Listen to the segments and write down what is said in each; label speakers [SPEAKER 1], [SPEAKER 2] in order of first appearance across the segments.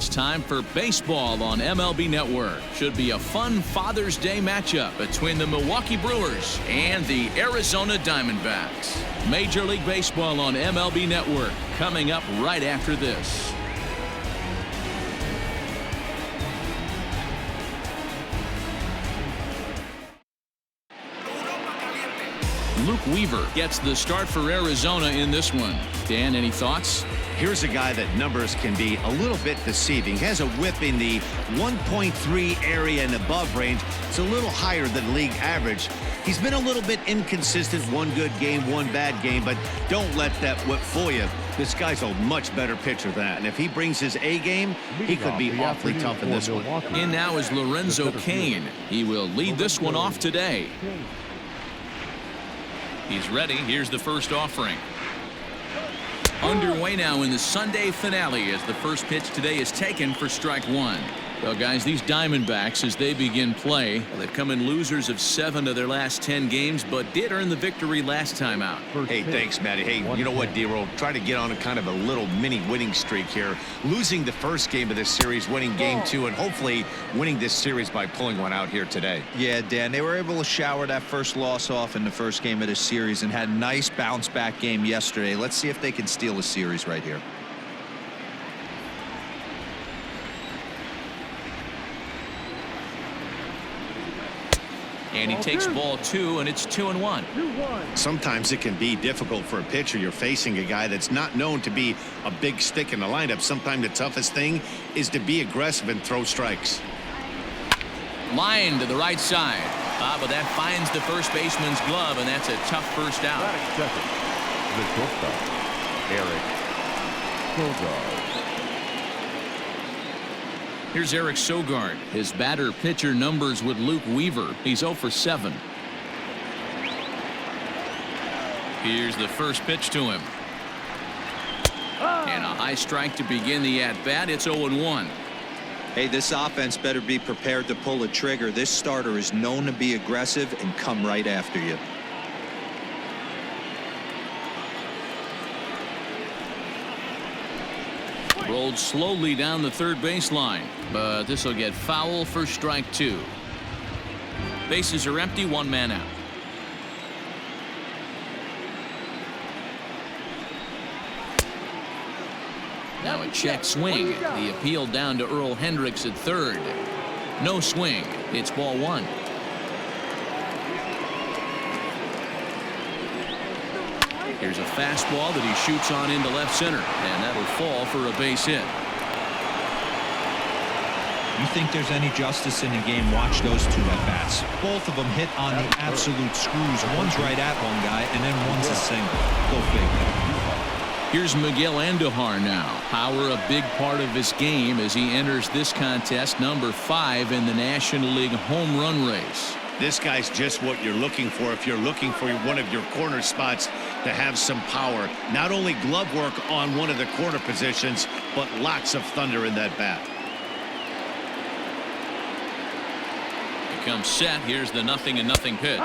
[SPEAKER 1] It's time for baseball on MLB Network. Should be a fun Father's Day matchup between the Milwaukee Brewers and the Arizona Diamondbacks. Major League Baseball on MLB Network coming up right after this. Luke Weaver gets the start for Arizona in this one. Dan, any thoughts?
[SPEAKER 2] Here's a guy that numbers can be a little bit deceiving. He has a whip in the 1.3 area and above range. It's a little higher than league average. He's been a little bit inconsistent. One good game, one bad game, but don't let that whip fool you. This guy's a much better pitcher than that. And if he brings his A game, he could be awfully tough in this one.
[SPEAKER 1] In now is Lorenzo Cain. He will lead this one off today. He's ready. Here's the first offering. Underway now in the Sunday finale as the first pitch today is taken for strike one. Well, guys, these Diamondbacks, as they begin play, they've come in losers of 7 of their last 10 games, but did earn the victory last time out.
[SPEAKER 2] Hey, thanks, Matty. Hey, you know what, D-Roll? Try to get on a kind of a little mini winning streak here. Losing the first game of this series, winning game 2, and hopefully winning this series by pulling one out here today.
[SPEAKER 3] Yeah, Dan, they were able to shower that first loss off in the first game of this series and had a nice bounce-back game yesterday. Let's see if they can steal a series right here.
[SPEAKER 1] And he takes ball 2, and it's 2-1.
[SPEAKER 2] Sometimes it can be difficult for a pitcher. You're facing a guy that's not known to be a big stick in the lineup. Sometimes the toughest thing is to be aggressive and throw strikes.
[SPEAKER 1] Line to the right side. But that finds the first baseman's glove, and that's a tough first out. Here's Eric Sogard. His batter-pitcher numbers with Luke Weaver. He's 0 for 7. Here's the first pitch to him. And a high strike to begin the at-bat. It's 0-1.
[SPEAKER 3] Hey, this offense better be prepared to pull a trigger. This starter is known to be aggressive and come right after you.
[SPEAKER 1] Rolled slowly down the third baseline, but this will get foul for strike 2. Bases are empty, 1 man out. Now a check swing. The appeal down to Earl Hendricks at third. No swing. It's ball 1. Here's a fastball that he shoots on into left center, and that'll fall for a base hit.
[SPEAKER 3] You think there's any justice in the game? Watch those two at-bats. Both of them hit on the absolute screws. One's right at one guy, and then one's a single. Go figure.
[SPEAKER 1] Here's Miguel Andujar now. Power a big part of his game as he enters this contest, number 5 in the National League home run race.
[SPEAKER 2] This guy's just what you're looking for if you're looking for one of your corner spots to have some power. Not only glove work on one of the corner positions, but lots of thunder in that bat.
[SPEAKER 1] He comes set. Here's the 0-0 pitch.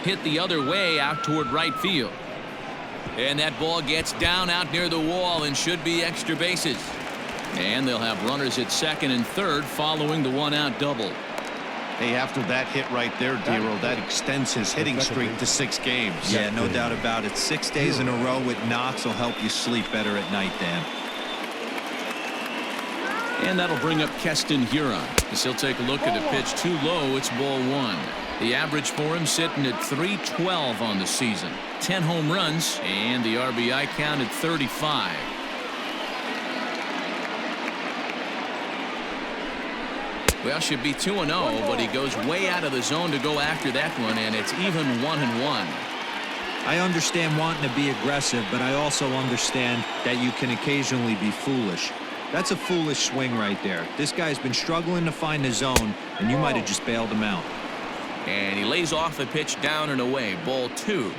[SPEAKER 1] Hit the other way out toward right field. And that ball gets down out near the wall and should be extra bases. And they'll have runners at second and third following the 1-out double.
[SPEAKER 2] Hey, after that hit right there, D-Roll, that extends his hitting streak to 6 games.
[SPEAKER 3] Yeah, no doubt about it. 6 days in a row with knocks will help you sleep better at night, Dan.
[SPEAKER 1] And that'll bring up Keston Huron as he'll take a look at a pitch too low. It's ball 1. The average for him sitting at .312 on the season. 10 home runs and the RBI count at 35. Well, should be 2-0, but he goes way out of the zone to go after that one, and it's even 1-1.
[SPEAKER 3] I understand wanting to be aggressive, but I also understand that you can occasionally be foolish. That's a foolish swing right there. This guy's been struggling to find the zone, and you might have just bailed him out.
[SPEAKER 1] And he lays off the pitch down and away. Ball 2.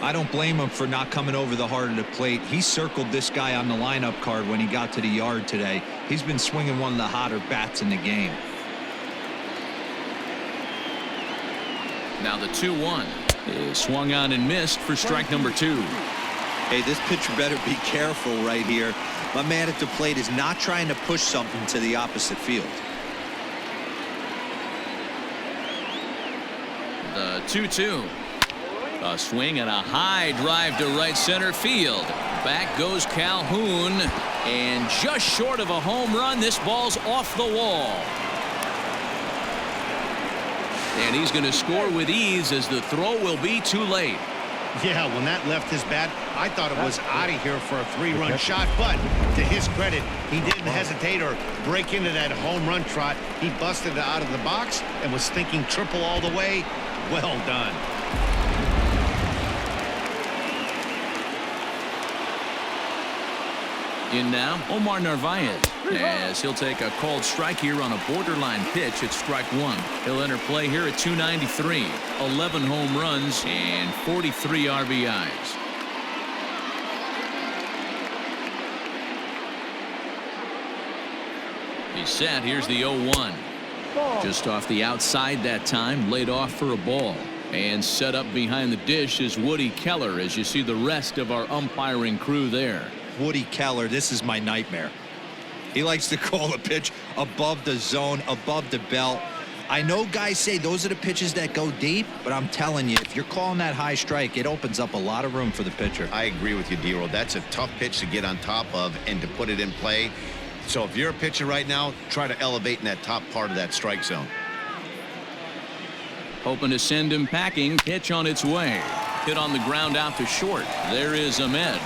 [SPEAKER 3] I don't blame him for not coming over the heart of the plate. He circled this guy on the lineup card when he got to the yard today. He's been swinging one of the hotter bats in the game.
[SPEAKER 1] Now the 2-1 is swung on and missed for strike number 2.
[SPEAKER 3] Hey, this pitcher better be careful right here. My man at the plate is not trying to push something to the opposite field.
[SPEAKER 1] The 2-2. A swing and a high drive to right center field. Back goes Calhoun, and just short of a home run, this ball's off the wall. And he's going to score with ease as the throw will be too late.
[SPEAKER 2] Yeah, when that left his bat, I thought it was out of here for a 3-run shot, but to his credit, he didn't hesitate or break into that home run trot. He busted it out of the box and was thinking triple all the way. Well done.
[SPEAKER 1] In now, Omar Narvaez, as he'll take a called strike here on a borderline pitch at strike 1. He'll enter play here at 293, 11 home runs and 43 RBIs. He's set. Here's the 0-1. Just off the outside that time, laid off for a ball. And set up behind the dish is Woody Keller, as you see the rest of our umpiring crew there.
[SPEAKER 3] Woody Keller, this is my nightmare. He likes to call a pitch above the zone, above the belt. I know guys say those are the pitches that go deep, but I'm telling you, if you're calling that high strike, it opens up a lot of room for the pitcher.
[SPEAKER 2] I agree with you, D-Roll. That's a tough pitch to get on top of and to put it in play. So if you're a pitcher right now, try to elevate in that top part of that strike zone.
[SPEAKER 1] Hoping to send him packing. Pitch on its way. Hit on the ground out to short. There is Ahmed.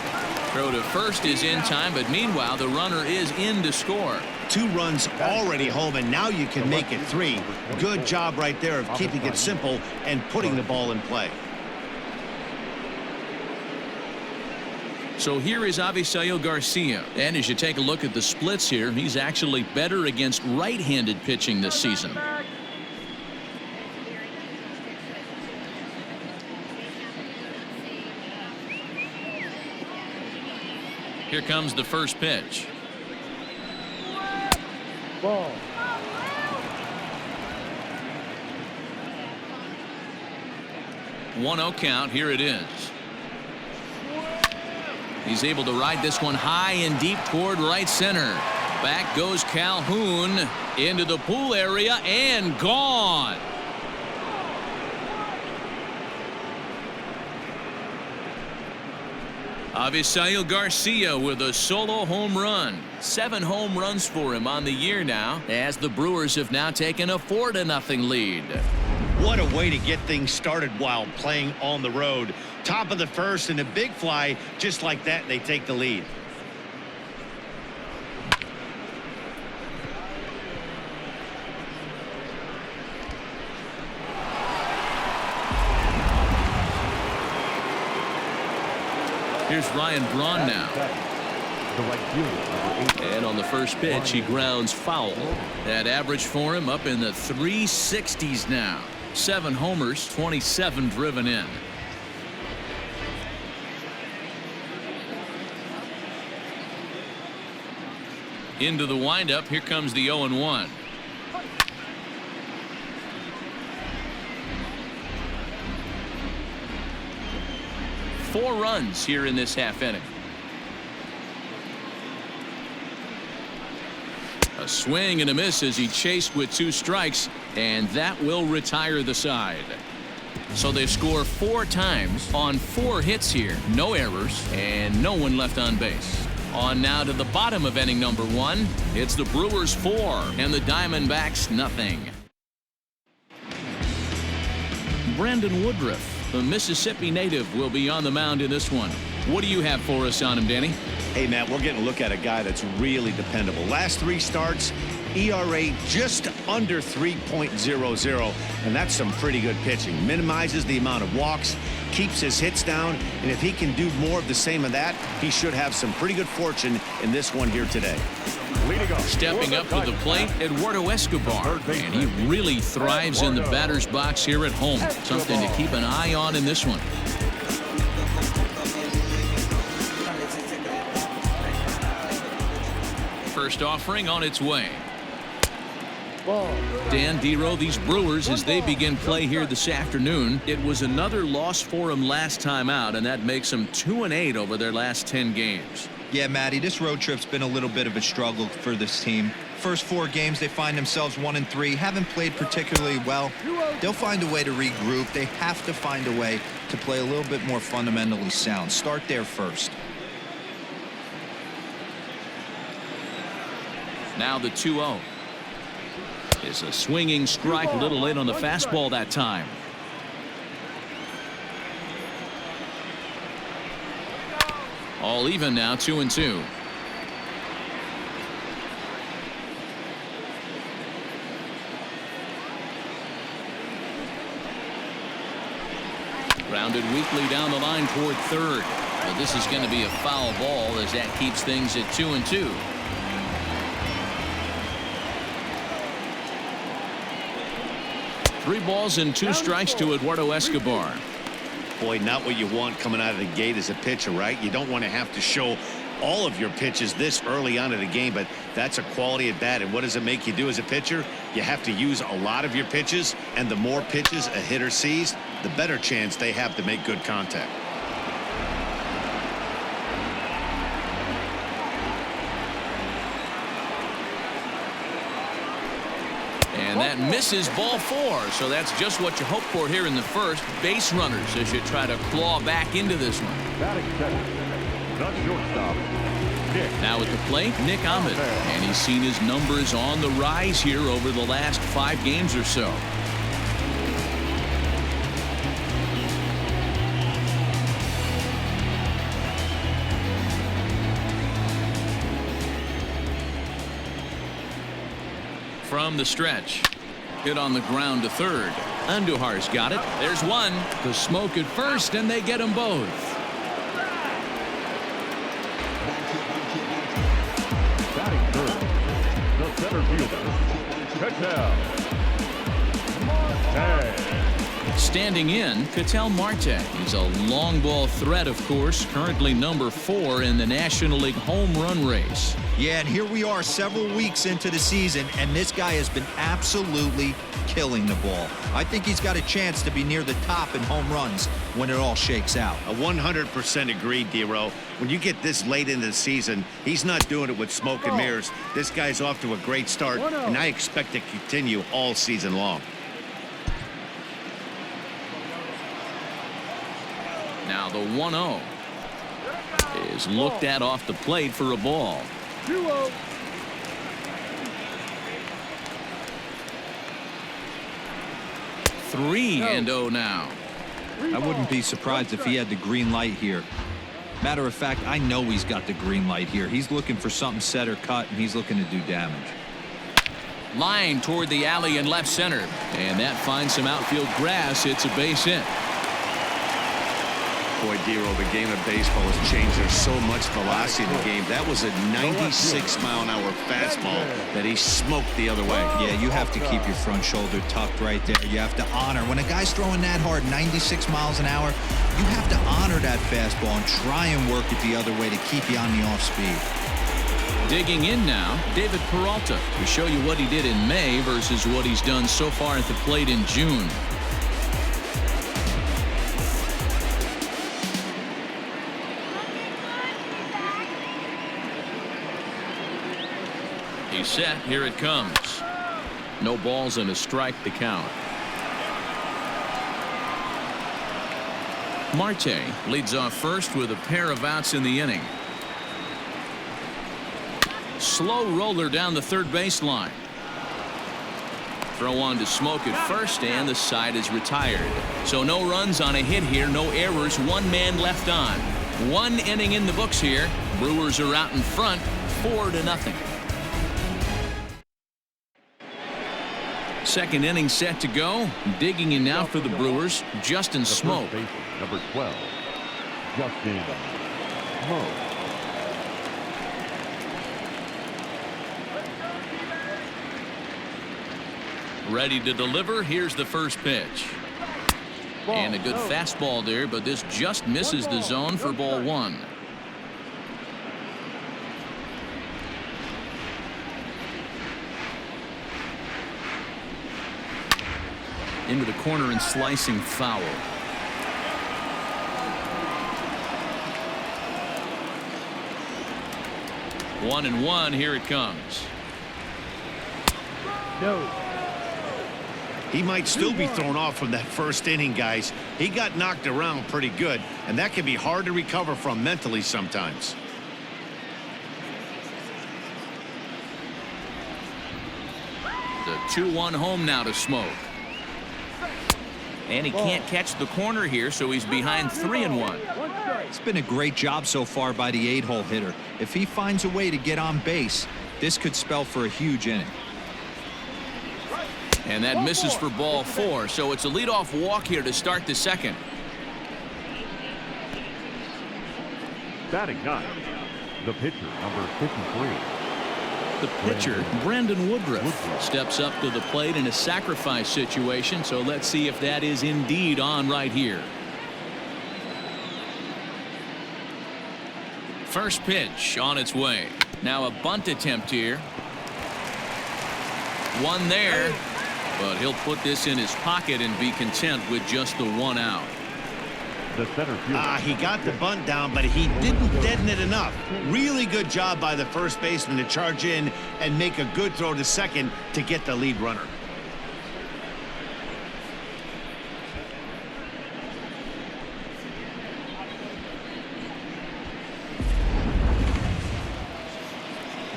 [SPEAKER 1] Throw to first is in time, but meanwhile the runner is in to score.
[SPEAKER 2] 2 runs already home, and now you can make it 3. Good job right there of keeping it simple and putting the ball in play.
[SPEAKER 1] So here is Avisail Garcia, and as you take a look at the splits here, he's actually better against right-handed pitching this season. Here comes the first pitch.
[SPEAKER 4] Ball.
[SPEAKER 1] 1-0 count. Here it is. He's able to ride this one high and deep toward right center. Back goes Calhoun into the pool area and gone. Avisail Garcia with a solo home run. 7 home runs for him on the year now, as the Brewers have now taken a 4-0 lead.
[SPEAKER 2] What a way to get things started while playing on the road. Top of the first and a big fly, just like that, they take the lead.
[SPEAKER 1] Here's Ryan Braun now. And on the first pitch, he grounds foul. That average for him up in the 360s now. 7 homers, 27 driven in. Into the windup, here comes the 0-1. Four runs here in this half inning. A swing and a miss as he chased with 2 strikes, and that will retire the side. So they score 4 times on 4 hits here. No errors and no one left on base. On now to the bottom of inning number 1. It's the Brewers 4 and the Diamondbacks nothing. Brandon Woodruff, the Mississippi native, will be on the mound in this one. What do you have for us on him, Danny?
[SPEAKER 2] Hey, Matt, we're getting a look at a guy that's really dependable. Last 3 starts, ERA just under 3.00, and that's some pretty good pitching. Minimizes the amount of walks, keeps his hits down, and if he can do more of the same of that, he should have some pretty good fortune in this one here today.
[SPEAKER 1] Stepping up to the plate, Eduardo Escobar, and he really thrives in the batter's box here at home. Something to keep an eye on in this one. first offering on its way. Dan Dero, these Brewers, as they begin play here this afternoon, it was another loss for them last time out, and that makes them 2-8 over their last 10 games.
[SPEAKER 3] Yeah, Matty, this road trip's been a little bit of a struggle for this team. First 4 games, they find themselves 1-3, haven't played particularly well. They'll find a way to regroup. They have to find a way to play a little bit more fundamentally sound. Start there first.
[SPEAKER 1] Now the 2-0. Is a swinging strike, a little late on the fastball that time. All even now, 2-2. Grounded weakly down the line toward third. But this is going to be a foul ball as that keeps things at 2-2. Three balls and 2 strikes to Eduardo Escobar.
[SPEAKER 2] Boy, not what you want coming out of the gate as a pitcher, right? You don't want to have to show all of your pitches this early on in the game, but that's a quality at bat. And what does it make you do as a pitcher? You have to use a lot of your pitches, and the more pitches a hitter sees, the better chance they have to make good contact.
[SPEAKER 1] And that misses ball 4. So that's just what you hope for here in the first. Base runners as you try to claw back into this one. Now at the plate, Nick Ahmed. And he's seen his numbers on the rise here over the last 5 games or so. From the stretch. Hit on the ground to third. Andujar's got it. There's one. The smoke at first, and they get them both.
[SPEAKER 4] Batting third, the center fielder, Ketel Marte.
[SPEAKER 1] Standing in, Ketel Marte. He's a long ball threat, of course, currently number 4 in the National League home run race.
[SPEAKER 3] Yeah, and here we are several weeks into the season, and this guy has been absolutely killing the ball. I think he's got a chance to be near the top in home runs when it all shakes out.
[SPEAKER 2] I 100% agree, Dero. When you get this late into the season, he's not doing it with smoke and mirrors. This guy's off to a great start, and I expect to continue all season long.
[SPEAKER 1] Now the 1-0 is looked at off the plate for a ball.
[SPEAKER 4] 2-0.
[SPEAKER 1] Three and 0 now.
[SPEAKER 3] I wouldn't be surprised if he had the green light here. Matter of fact, I know he's got the green light here. He's looking for something set or cut, and he's looking to do damage.
[SPEAKER 1] Line toward the alley in left center. And that finds some outfield grass. It's a base hit.
[SPEAKER 2] Boy, Dero, the game of baseball has changed. There's so much velocity in the game. That was a 96-mile-an-hour fastball that he smoked the other way.
[SPEAKER 3] Yeah, you have to keep your front shoulder tucked right there. You have to honor. When a guy's throwing that hard, 96 miles an hour, you have to honor that fastball and try and work it the other way to keep you on the off speed.
[SPEAKER 1] Digging in now, David Peralta to show you what he did in May versus what he's done so far at the plate in June. He's set. Here it comes. No balls and a strike to count. Marte leads off first with a pair of outs in the inning. Slow roller down the third baseline. Throw on to Smoke at first, and the side is retired. So no runs on a hit here, no errors, 1 man left on. 1 inning in the books here. Brewers are out in front, 4-0. Second inning set to go. Digging in now for the Brewers, Justin Smoke.
[SPEAKER 4] Number 12, Justin Smoke.
[SPEAKER 1] Ready to deliver. Here's the first pitch. And a good fastball there, but this just misses the zone for ball 1. into the corner and slicing foul. One and one. Here it comes.
[SPEAKER 4] No.
[SPEAKER 2] He might still be thrown off from that first inning, guys. He got knocked around pretty good, and that can be hard to recover from mentally sometimes.
[SPEAKER 1] The 2-1 home now to Smoke. And he can't catch the corner here, so he's behind 3-1.
[SPEAKER 3] It's been a great job so far by the 8-hole hitter. If he finds a way to get on base, this could spell for a huge inning.
[SPEAKER 1] And that misses for ball 4, so it's a leadoff walk here to start the second.
[SPEAKER 4] Batting ninth, the pitcher, number 53.
[SPEAKER 1] The pitcher, Brandon Woodruff, steps up to the plate in a sacrifice situation, so let's see if that is indeed on right here. First pitch on its way. Now a bunt attempt here. One there, but he'll put this in his pocket and be content with just the 1 out.
[SPEAKER 4] The center fielder.
[SPEAKER 2] He got the bunt down, but he didn't deaden it enough. Really good job by the first baseman to charge in and make a good throw to second to get the lead runner.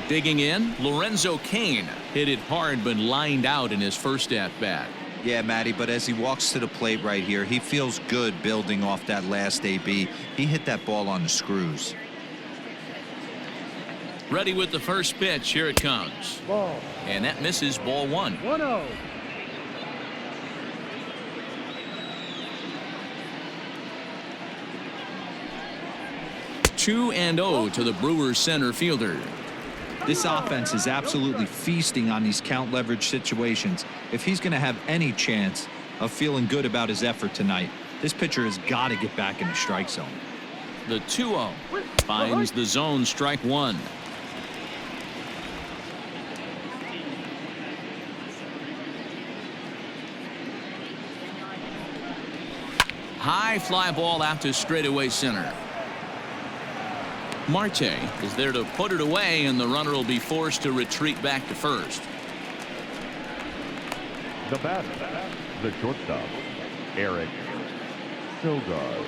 [SPEAKER 1] Digging in, Lorenzo Cain hit it hard but lined out in his first at-bat.
[SPEAKER 3] Yeah, Matty, but as he walks to the plate right here, he feels good building off that last AB. He hit that ball on the screws.
[SPEAKER 1] Ready with the first pitch. Here it comes.
[SPEAKER 4] Ball.
[SPEAKER 1] And that misses, ball 1.
[SPEAKER 4] 1-0.
[SPEAKER 1] Two and 0 to the Brewers center fielder.
[SPEAKER 3] This offense is absolutely feasting on these count leverage situations. If he's going to have any chance of feeling good about his effort tonight, this pitcher has got to get back in the strike zone.
[SPEAKER 1] The 2-0 finds the zone, strike 1. High fly ball out to straightaway center. Marte is there to put it away, and the runner will be forced to retreat back to first.
[SPEAKER 4] The batter, the shortstop, Eric Sogard.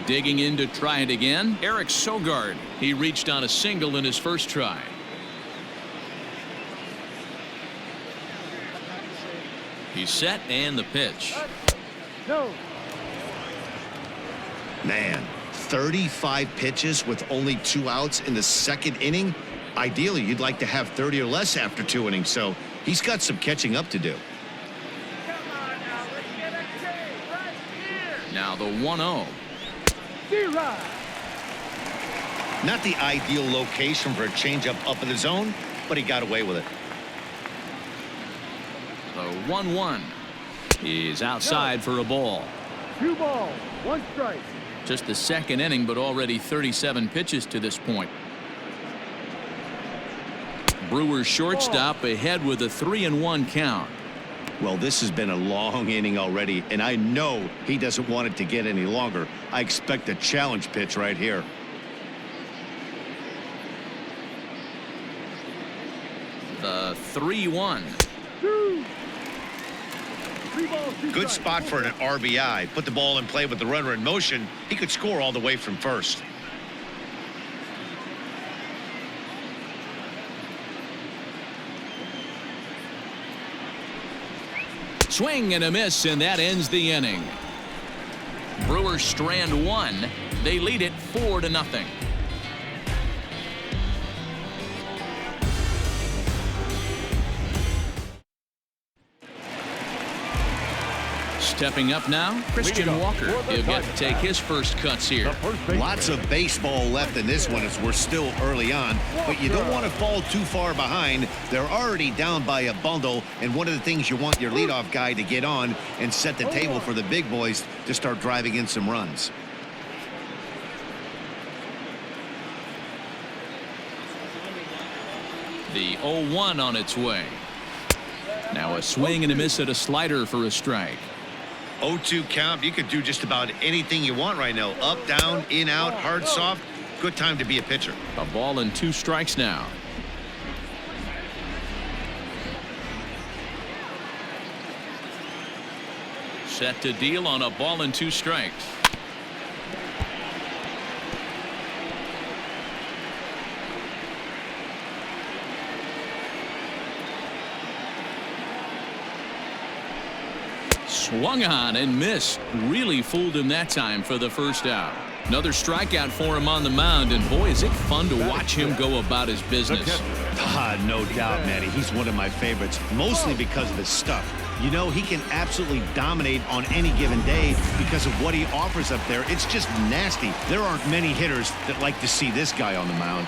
[SPEAKER 1] Digging in to try it again, Eric Sogard. He reached on a single in his first try. He's set, and the pitch.
[SPEAKER 4] No.
[SPEAKER 2] Man, 35 pitches with only 2 outs in the second inning. Ideally, you'd like to have 30 or less after 2 innings, so he's got some catching up to do.
[SPEAKER 1] Now the 1-0.
[SPEAKER 2] Not the ideal location for a changeup up in the zone, but he got away with it.
[SPEAKER 1] The 1-1 is outside for a ball.
[SPEAKER 4] 2 balls, 1 strike.
[SPEAKER 1] Just the second inning, but already 37 pitches to this point. Brewers shortstop ahead with a 3-1 count.
[SPEAKER 2] Well, this has been a long inning already, and I know he doesn't want it to get any longer. I expect a challenge pitch right here.
[SPEAKER 1] The 3-1.
[SPEAKER 2] Good spot for an RBI. Put the ball in play with the runner in motion. He could score all the way from first.
[SPEAKER 1] Swing and a miss, and that ends the inning. Brewers strand 1. They lead it 4-0. Stepping up now, Christian Walker. He'll get to take his first cuts here.
[SPEAKER 2] Lots of baseball left in this one as we're still early on, but you don't want to fall too far behind. They're already down by a bundle, and one of the things you want your leadoff guy to get on and set the table for the big boys to start driving in some runs.
[SPEAKER 1] The 0-1 on its way. Now a swing and a miss at a slider for a strike.
[SPEAKER 2] 0-2 count. You could do just about anything you want right now. Up, down, in, out, hard, soft. Good time to be a pitcher.
[SPEAKER 1] A ball and 2 strikes now. Set to deal on a ball and 2 strikes. Swung on and missed. Really fooled him that time for the first out. Another strikeout for him on the mound, and boy, is it fun to watch him go about his business.
[SPEAKER 2] No doubt, Manny. He's one of my favorites, mostly because of his stuff. You know, he can absolutely dominate on any given day because of what he offers up there. It's just nasty. There aren't many hitters that like to see this guy on the mound.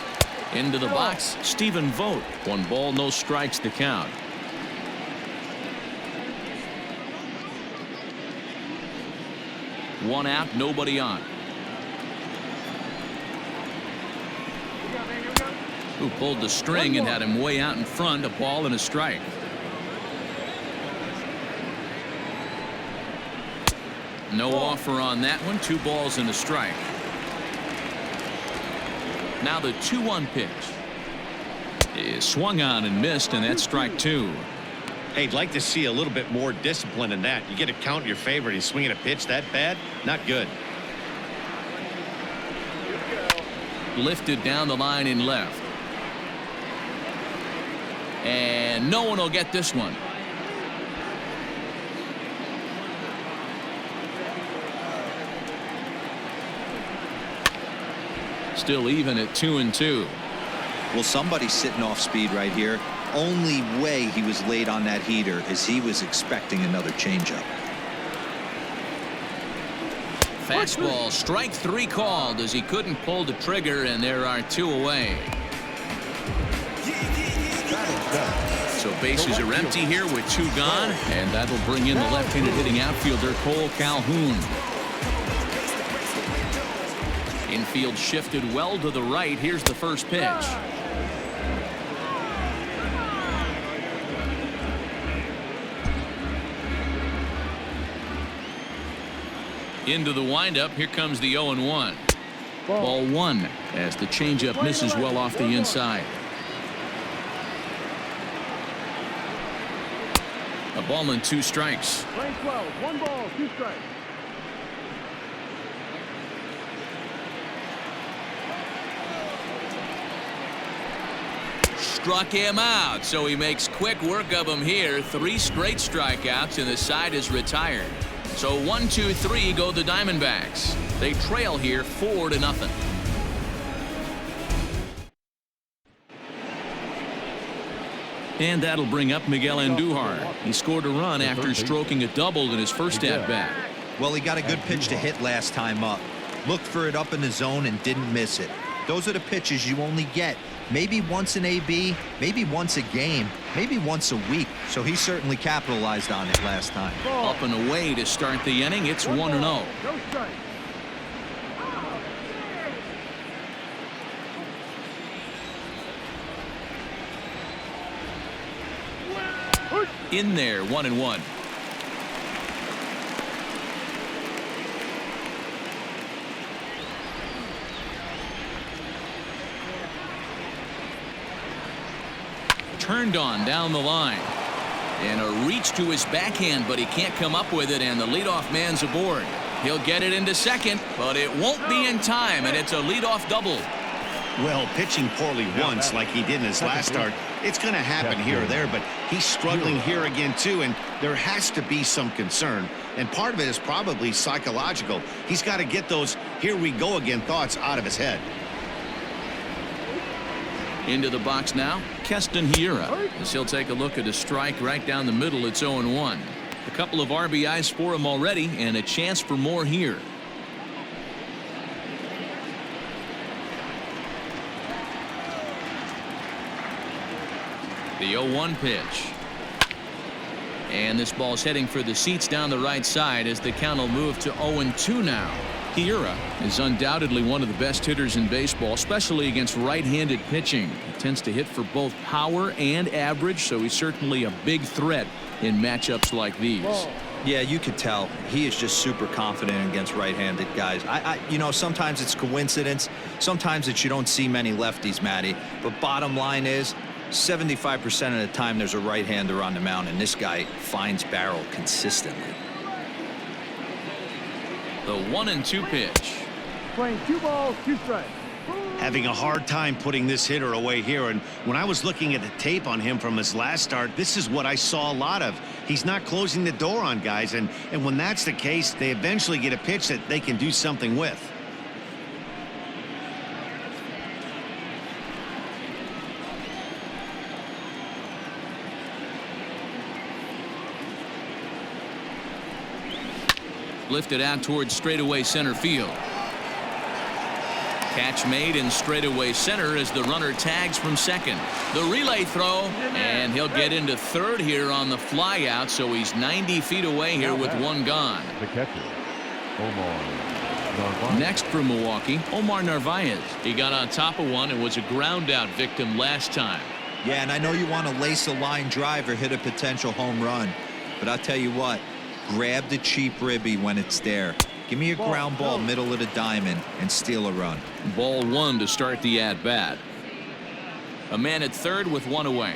[SPEAKER 1] Into the box, Stephen Vogt. 1 ball, no strikes to count. One out, nobody on. Who pulled the string and had him way out in front. A ball and a strike. No offer on that one. 2 balls and a strike. Now the 2-1 pitch is swung on and missed, and that's strike 2.
[SPEAKER 2] Hey, I'd like to see a little bit more discipline in that. You get a count in your favor and he's swinging a pitch that bad. Not good.
[SPEAKER 1] Lifted down the line in left. And no one will get this one. Still even at 2-2.
[SPEAKER 3] Well, somebody's sitting off speed right here. Only way he was late on that heater is he was expecting another changeup.
[SPEAKER 1] Fastball, strike 3 called as he couldn't pull the trigger, and there are 2 away. So bases are empty here with 2 gone, and that'll bring in the left-handed hitting outfielder Cole Calhoun. Infield shifted well to the right. Here's the first pitch. Into the windup. Here comes the 0-1. Ball 1 as the changeup misses well off the inside. A ball and 2 strikes.
[SPEAKER 4] Playing 12, 1 ball, 2 strikes.
[SPEAKER 1] Struck him out, so he makes quick work of him here. 3 straight strikeouts, and the side is retired. So 1-2-3 go the Diamondbacks. They trail here 4-0. And that'll bring up Miguel Andujar. He scored a run after stroking a double in his first at-bat.
[SPEAKER 3] Well, he got a good pitch to hit last time up. Looked for it up in the zone and didn't miss it. Those are the pitches you only get maybe once in AB, maybe once a game, maybe once a week. So he certainly capitalized on it last time.
[SPEAKER 1] Up and away to start the inning. It's 1-0.
[SPEAKER 4] No strike.
[SPEAKER 1] In there, 1-1. Turned on down the line. And a reach to his backhand, but he can't come up with it, and the leadoff man's aboard. He'll get it into second, but it won't be in time, and it's a leadoff double.
[SPEAKER 2] Well, pitching poorly once like he did in his last start, it's going to happen here or there, but he's struggling here again too, and there has to be some concern. And part of it is probably psychological. He's got to get those here we go again thoughts out of his head.
[SPEAKER 1] Into the box now, Keston Hiura, as he'll take a look at a strike right down the middle. It's 0-1. A couple of RBIs for him already, and a chance for more here. The 0-1 pitch. And this ball's heading for the seats down the right side as the count will move to 0-2 now. Hiura is undoubtedly one of the best hitters in baseball, especially against right-handed pitching. He tends to hit for both power and average, so he's certainly a big threat in matchups like these.
[SPEAKER 3] Yeah, you could tell he is just super confident against right-handed guys. You know, sometimes it's coincidence. Sometimes it's you don't see many lefties, Matty. But bottom line is 75% of the time there's a right-hander on the mound, and this guy finds barrel consistently.
[SPEAKER 1] The 1-2 pitch.
[SPEAKER 4] Playing 2 balls, 2 strikes.
[SPEAKER 2] Having a hard time putting this hitter away here, and when I was looking at the tape on him from his last start, this is what I saw a lot of. He's not closing the door on guys, and when that's the case, they eventually get a pitch that they can do something with.
[SPEAKER 1] Lifted out towards straightaway center field. Catch made in straightaway center as the runner tags from second. The relay throw, and he'll get into third here on the fly out, so he's 90 feet away here with one gone.
[SPEAKER 4] The catcher, Omar Narvaez.
[SPEAKER 1] Next for Milwaukee, Omar Narvaez. He got on top of one and was a ground out victim last time.
[SPEAKER 3] Yeah, and I know you want to lace a line drive or hit a potential home run, but I'll tell you what, grab the cheap ribby when it's there. Give me a ground ball middle of the diamond and steal a run.
[SPEAKER 1] Ball 1 to start the at-bat. A man at third with one away.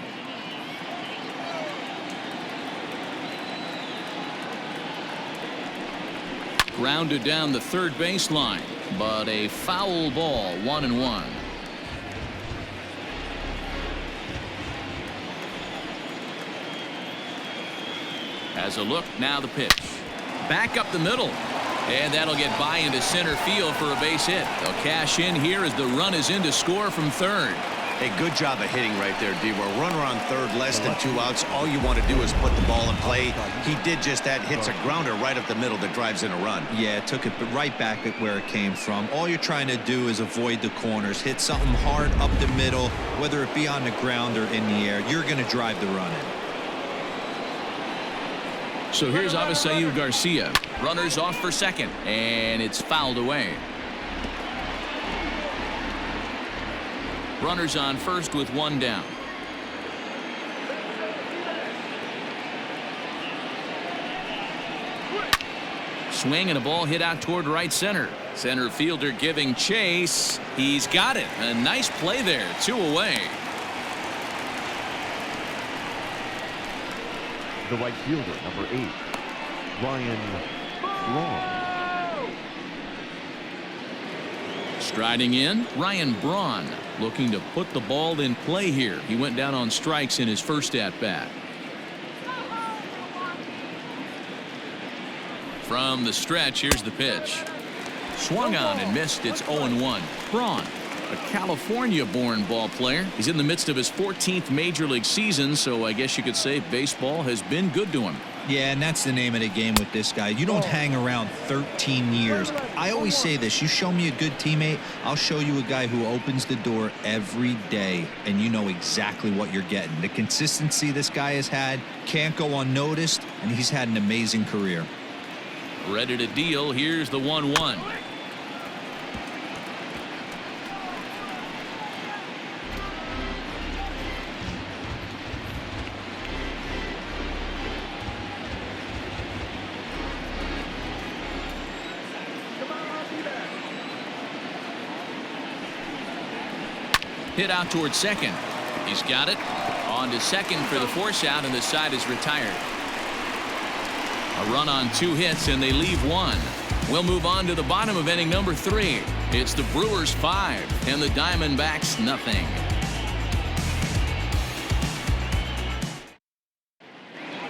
[SPEAKER 1] Grounded down the third baseline, but a foul ball, 1-1. Has a look, now the pitch. Back up the middle. And that'll get by into center field for a base hit. They'll cash in here as the run is in to score from third.
[SPEAKER 2] Hey, good job of hitting right there, D. We're runner on third, less than 2 outs. All you want to do is put the ball in play. He did just that, hits a grounder right up the middle that drives in a run.
[SPEAKER 3] Yeah, took it right back at where it came from. All you're trying to do is avoid the corners, hit something hard up the middle, whether it be on the ground or in the air. You're going to drive the run in.
[SPEAKER 1] So here's Avisail Garcia. Runners off for second, and it's fouled away. Runners on first with one down. Swing and a ball hit out toward right center. Center fielder giving chase. He's got it. A nice play there. 2 away.
[SPEAKER 4] The right fielder, number 8, Ryan Braun.
[SPEAKER 1] Striding in, Ryan Braun, looking to put the ball in play here. He went down on strikes in his first at-bat. From the stretch, here's the pitch. Swung on and missed. It's 0-1. Braun, a California-born ball player. He's in the midst of his 14th major league season, so I guess you could say baseball has been good to him.
[SPEAKER 3] Yeah, and that's the name of the game with this guy. You don't hang around 13 years. I always say this, you show me a good teammate, I'll show you a guy who opens the door every day, and you know exactly what you're getting. The consistency this guy has had can't go unnoticed, and he's had an amazing career.
[SPEAKER 1] Ready to deal. Here's the 1-1. Hit out towards second. He's got it. On to second for the force out, and the side is retired. A run on 2 hits, and they leave 1. We'll move on to the bottom of inning number 3. It's the Brewers 5 and the Diamondbacks nothing.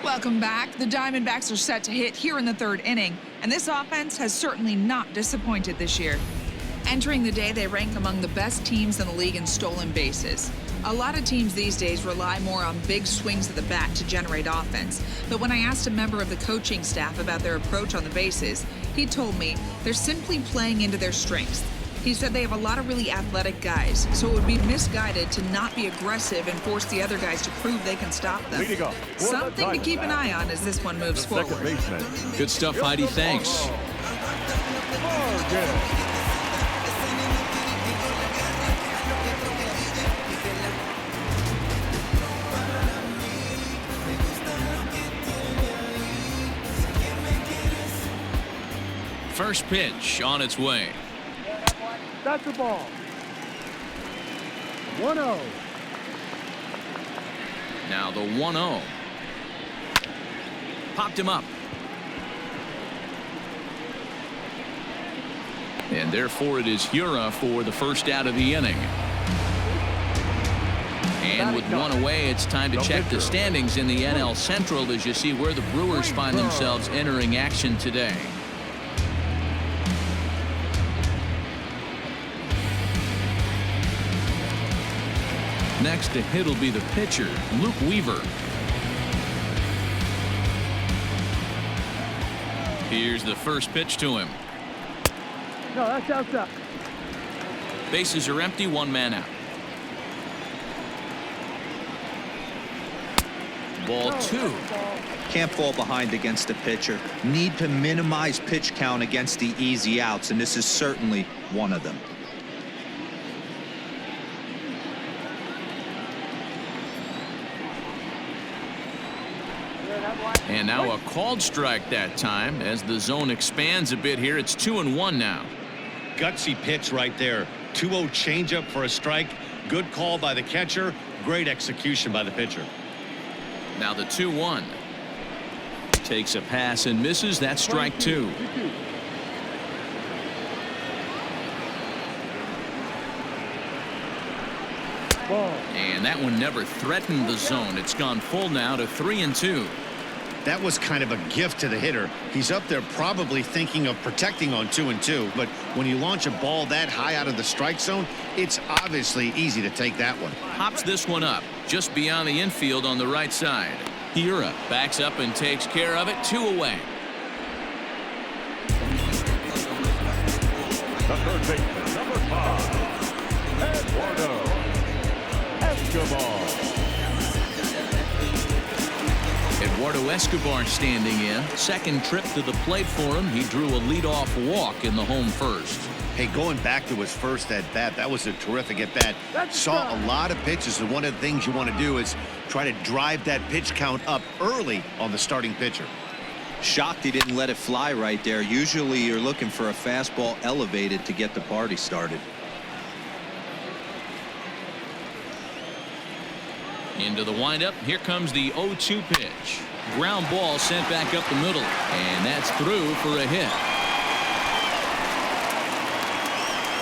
[SPEAKER 5] Welcome back. The Diamondbacks are set to hit here in the 3rd inning, and this offense has certainly not disappointed this year. Entering the day, they rank among the best teams in the league in stolen bases. A lot of teams these days rely more on big swings of the bat to generate offense. But when I asked a member of the coaching staff about their approach on the bases, he told me they're simply playing into their strengths. He said they have a lot of really athletic guys, so it would be misguided to not be aggressive and force the other guys to prove they can stop them. Something to keep an eye on as this one moves forward.
[SPEAKER 1] Good stuff, Heidi. Thanks.
[SPEAKER 4] Target.
[SPEAKER 1] First pitch on its way.
[SPEAKER 4] That's the ball. 1-0.
[SPEAKER 1] Now the 1-0. Popped him up. And therefore it is Hura for the first out of the inning. And with one away, it's time to check the standings in the NL Central as you see where the Brewers find themselves entering action today. Next to hit will be the pitcher, Luke Weaver. Here's the first pitch to him.
[SPEAKER 4] No, that's outside.
[SPEAKER 1] Bases are empty, one man out. Ball 2.
[SPEAKER 3] Can't fall behind against the pitcher. Need to minimize pitch count against the easy outs, and this is certainly one of them.
[SPEAKER 1] And now a called strike that time as the zone expands a bit here. It's 2-1 now.
[SPEAKER 2] Gutsy pitch right there. 2-0 changeup for a strike. Good call by the catcher. Great execution by the pitcher.
[SPEAKER 1] Now the 2-1. Takes a pass and misses. That's strike 2. And that one never threatened the zone. It's gone full now to 3-2.
[SPEAKER 2] That was kind of a gift to the hitter. He's up there probably thinking of protecting on 2-2, but when you launch a ball that high out of the strike zone, it's obviously easy to take that one.
[SPEAKER 1] Hops this one up just beyond the infield on the right side. Hura backs up and takes care of it. 2 away.
[SPEAKER 4] The third baseman, number 5, Eduardo Escobar.
[SPEAKER 1] Eduardo Escobar standing in. Second trip to the plate for him. He drew a leadoff walk in the home first.
[SPEAKER 2] Hey, going back to his first at bat, that was a terrific at bat. Saw a lot of pitches, and one of the things you want to do is try to drive that pitch count up early on the starting pitcher.
[SPEAKER 3] Shocked he didn't let it fly right there. Usually you're looking for a fastball elevated to get the party started.
[SPEAKER 1] Into the windup. Here comes the 0-2 pitch. Ground ball sent back up the middle. And that's through for a hit.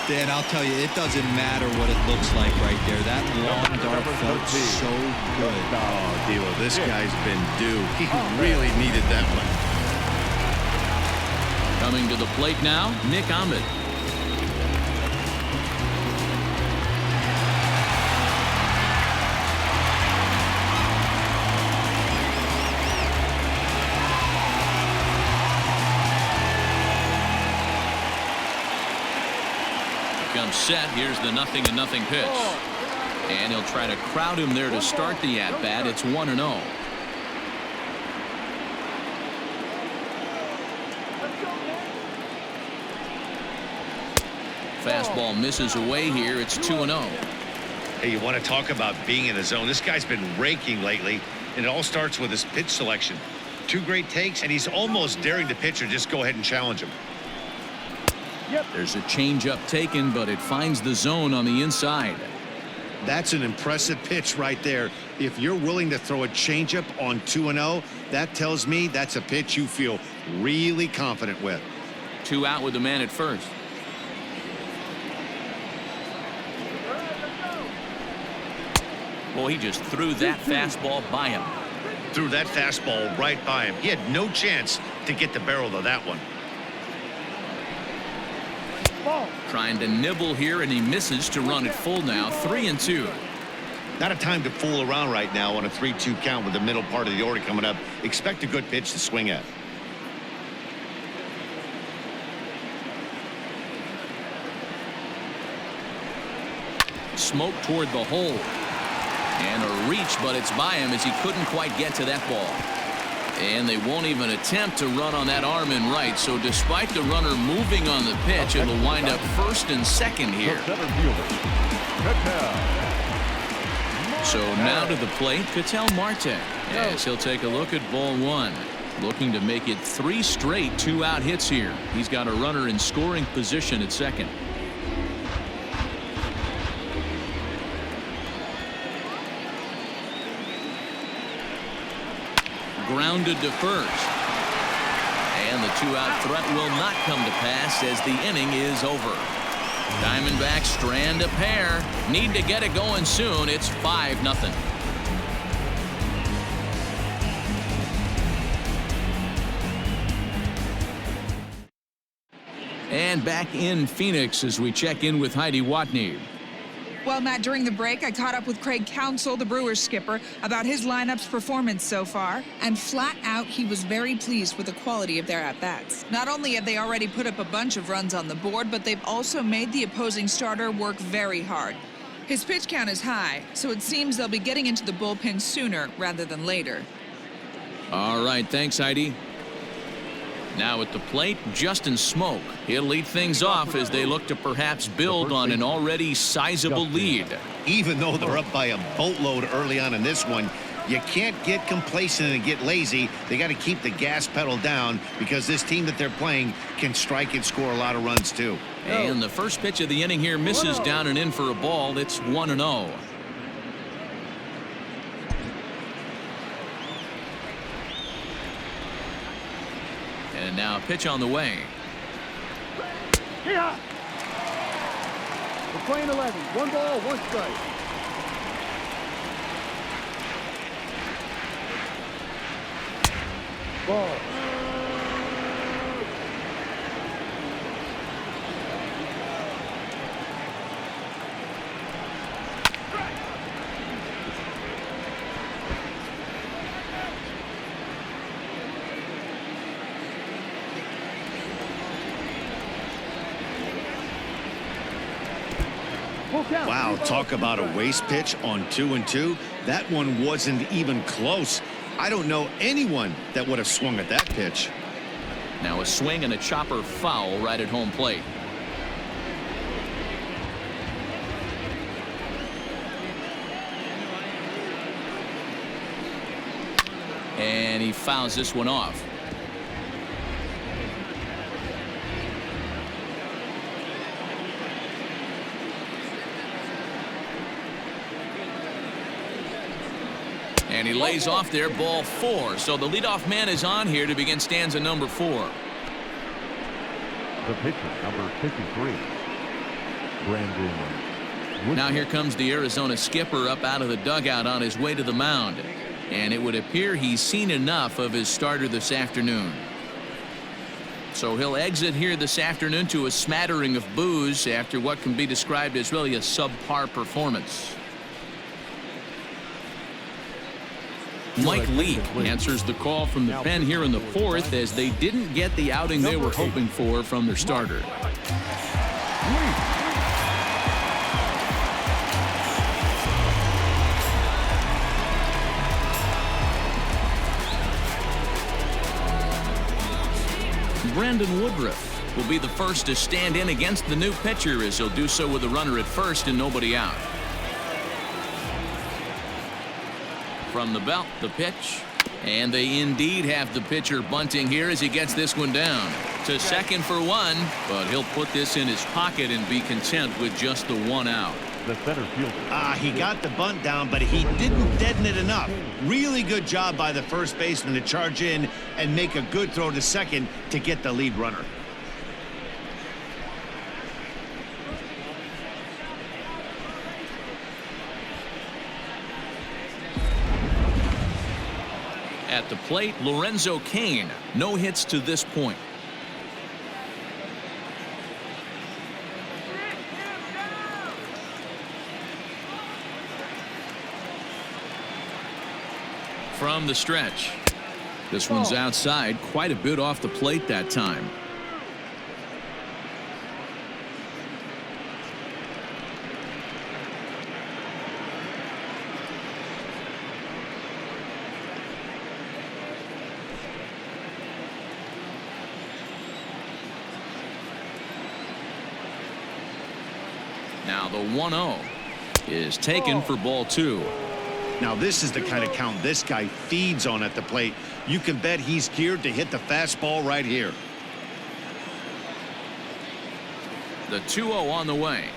[SPEAKER 3] Dan, I'll tell you, it doesn't matter what it looks like right there. That long dart felt so good.
[SPEAKER 2] Oh, D'Lo, this guy's been due. He really needed that one.
[SPEAKER 1] Coming to the plate now, Nick Ahmed. Comes set. Here's the 0-0 pitch. And he'll try to crowd him there to start the at-bat. It's 1-0. Fastball misses away here. It's 2-0.
[SPEAKER 2] Hey, you want to talk about being in the zone? This guy's been raking lately, and it all starts with his pitch selection. 2 great takes, and he's almost daring the pitcher just go ahead and challenge him.
[SPEAKER 1] There's a changeup taken, but it finds the zone on the inside.
[SPEAKER 2] That's an impressive pitch right there. If you're willing to throw a changeup on 2-0, that tells me that's a pitch you feel really confident with.
[SPEAKER 1] 2 out with the man at first. Well, he just threw that fastball by him.
[SPEAKER 2] Threw that fastball right by him. He had no chance to get the barrel of that one.
[SPEAKER 1] Trying to nibble here, and he misses to run it full now. 3-2.
[SPEAKER 2] Not a time to fool around right now on a 3-2 count with the middle part of the order coming up. Expect a good pitch to swing at.
[SPEAKER 1] Smoke toward the hole. And a reach, but it's by him as he couldn't quite get to that ball. And they won't even attempt to run on that arm in right. So despite the runner moving on the pitch, it'll wind up first and second here. So now to the plate, Ketel Marte, as he'll take a look at ball one. Looking to make it 3 straight 2-out hits here. He's got a runner in scoring position at second. Grounded to first. And the 2-out threat will not come to pass as the inning is over. Diamondbacks strand a pair. Need to get it going soon. It's 5-0. And back in Phoenix as we check in with Heidi Watney.
[SPEAKER 5] Well, Matt, during the break, I caught up with Craig Counsell, the Brewers skipper, about his lineup's performance so far. And flat out, he was very pleased with the quality of their at-bats. Not only have they already put up a bunch of runs on the board, but they've also made the opposing starter work very hard. His pitch count is high, so it seems they'll be getting into the bullpen sooner rather than later.
[SPEAKER 1] All right, thanks, Heidi. Now at the plate, Justin Smoke. He'll lead things off as they look to perhaps build on an already sizable lead.
[SPEAKER 2] Even though they're up by a boatload early on in this one, you can't get complacent and get lazy. They got to keep the gas pedal down because this team that they're playing can strike and score a lot of runs too.
[SPEAKER 1] And the first pitch of the inning here misses down and in for a ball. It's 1-0. And now a pitch on the way.
[SPEAKER 6] We're playing 11. 1 ball, 1 strike. Ball.
[SPEAKER 2] Wow, talk about a waste pitch on 2-2. That one wasn't even close. I don't know anyone that would have swung at that pitch.
[SPEAKER 1] Now a swing and a chopper foul right at home plate. And he fouls this one off. And he lays off there, ball 4. So the leadoff man is on here to begin stanza number 4.
[SPEAKER 4] The pitcher, number 53, Brandon.
[SPEAKER 1] Now here comes the Arizona skipper up out of the dugout on his way to the mound. And it would appear he's seen enough of his starter this afternoon. So he'll exit here this afternoon to a smattering of boos after what can be described as really a subpar performance. Mike Leake answers the call from the pen here in the 4th as they didn't get the outing they were hoping for from their starter. Brandon Woodruff will be the first to stand in against the new pitcher as he'll do so with a runner at first and nobody out. From the belt, the pitch, and they indeed have the pitcher bunting here as he gets this one down to second for 1, but he'll put this in his pocket and be content with just the 1 out.
[SPEAKER 4] The center fielder.
[SPEAKER 2] He got the bunt down, but he didn't deaden it enough. Really good job by the first baseman to charge in and make a good throw to second to get the lead runner.
[SPEAKER 1] At the plate, Lorenzo Cain, no hits to this point. From the stretch. This one's outside, quite a bit off the plate that time. Now the 1-0 is taken for ball 2.
[SPEAKER 2] Now this is the kind of count this guy feeds on at the plate. You can bet he's geared to hit the fastball right here.
[SPEAKER 1] The 2-0 on the way.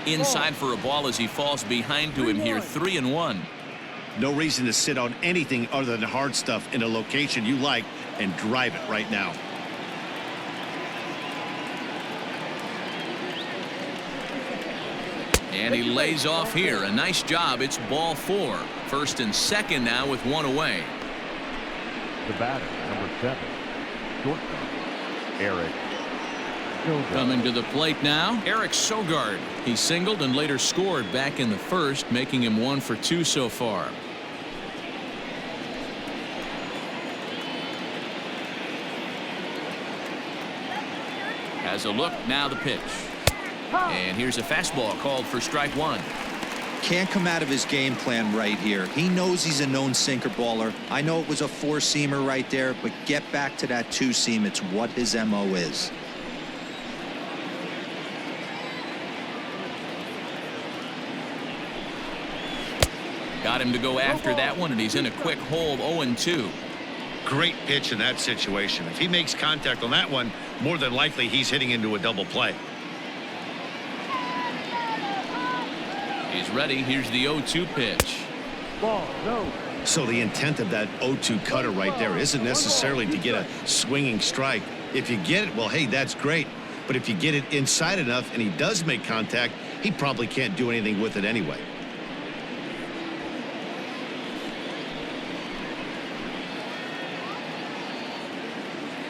[SPEAKER 1] Inside for a ball as he falls behind to him here. 3-1.
[SPEAKER 2] No reason to sit on anything other than hard stuff in a location you like and drive it right now.
[SPEAKER 1] And he lays off here. A nice job. It's ball 4. First and second now with 1 away.
[SPEAKER 4] The batter, number 7, shortstop, Eric Sogard.
[SPEAKER 1] Coming to the plate now, Eric Sogard. He singled and later scored back in the first, making him 1 for 2 so far. Has a look, now the pitch. And here's a fastball called for strike 1.
[SPEAKER 3] Can't come out of his game plan right here. He knows he's a known sinker baller. I know it was a 4-seamer right there, but get back to that 2-seam. It's what his MO is.
[SPEAKER 1] Got him to go after that one, and he's in a quick hole. 0-2.
[SPEAKER 2] Great pitch in that situation. If he makes contact on that one, more than likely he's hitting into a double play.
[SPEAKER 1] He's ready. Here's the 0-2 pitch.
[SPEAKER 6] Ball, no.
[SPEAKER 2] So the intent of that 0-2 cutter right there isn't necessarily to get a swinging strike. If you get it, well, hey, that's great. But if you get it inside enough and he does make contact, he probably can't do anything with it anyway.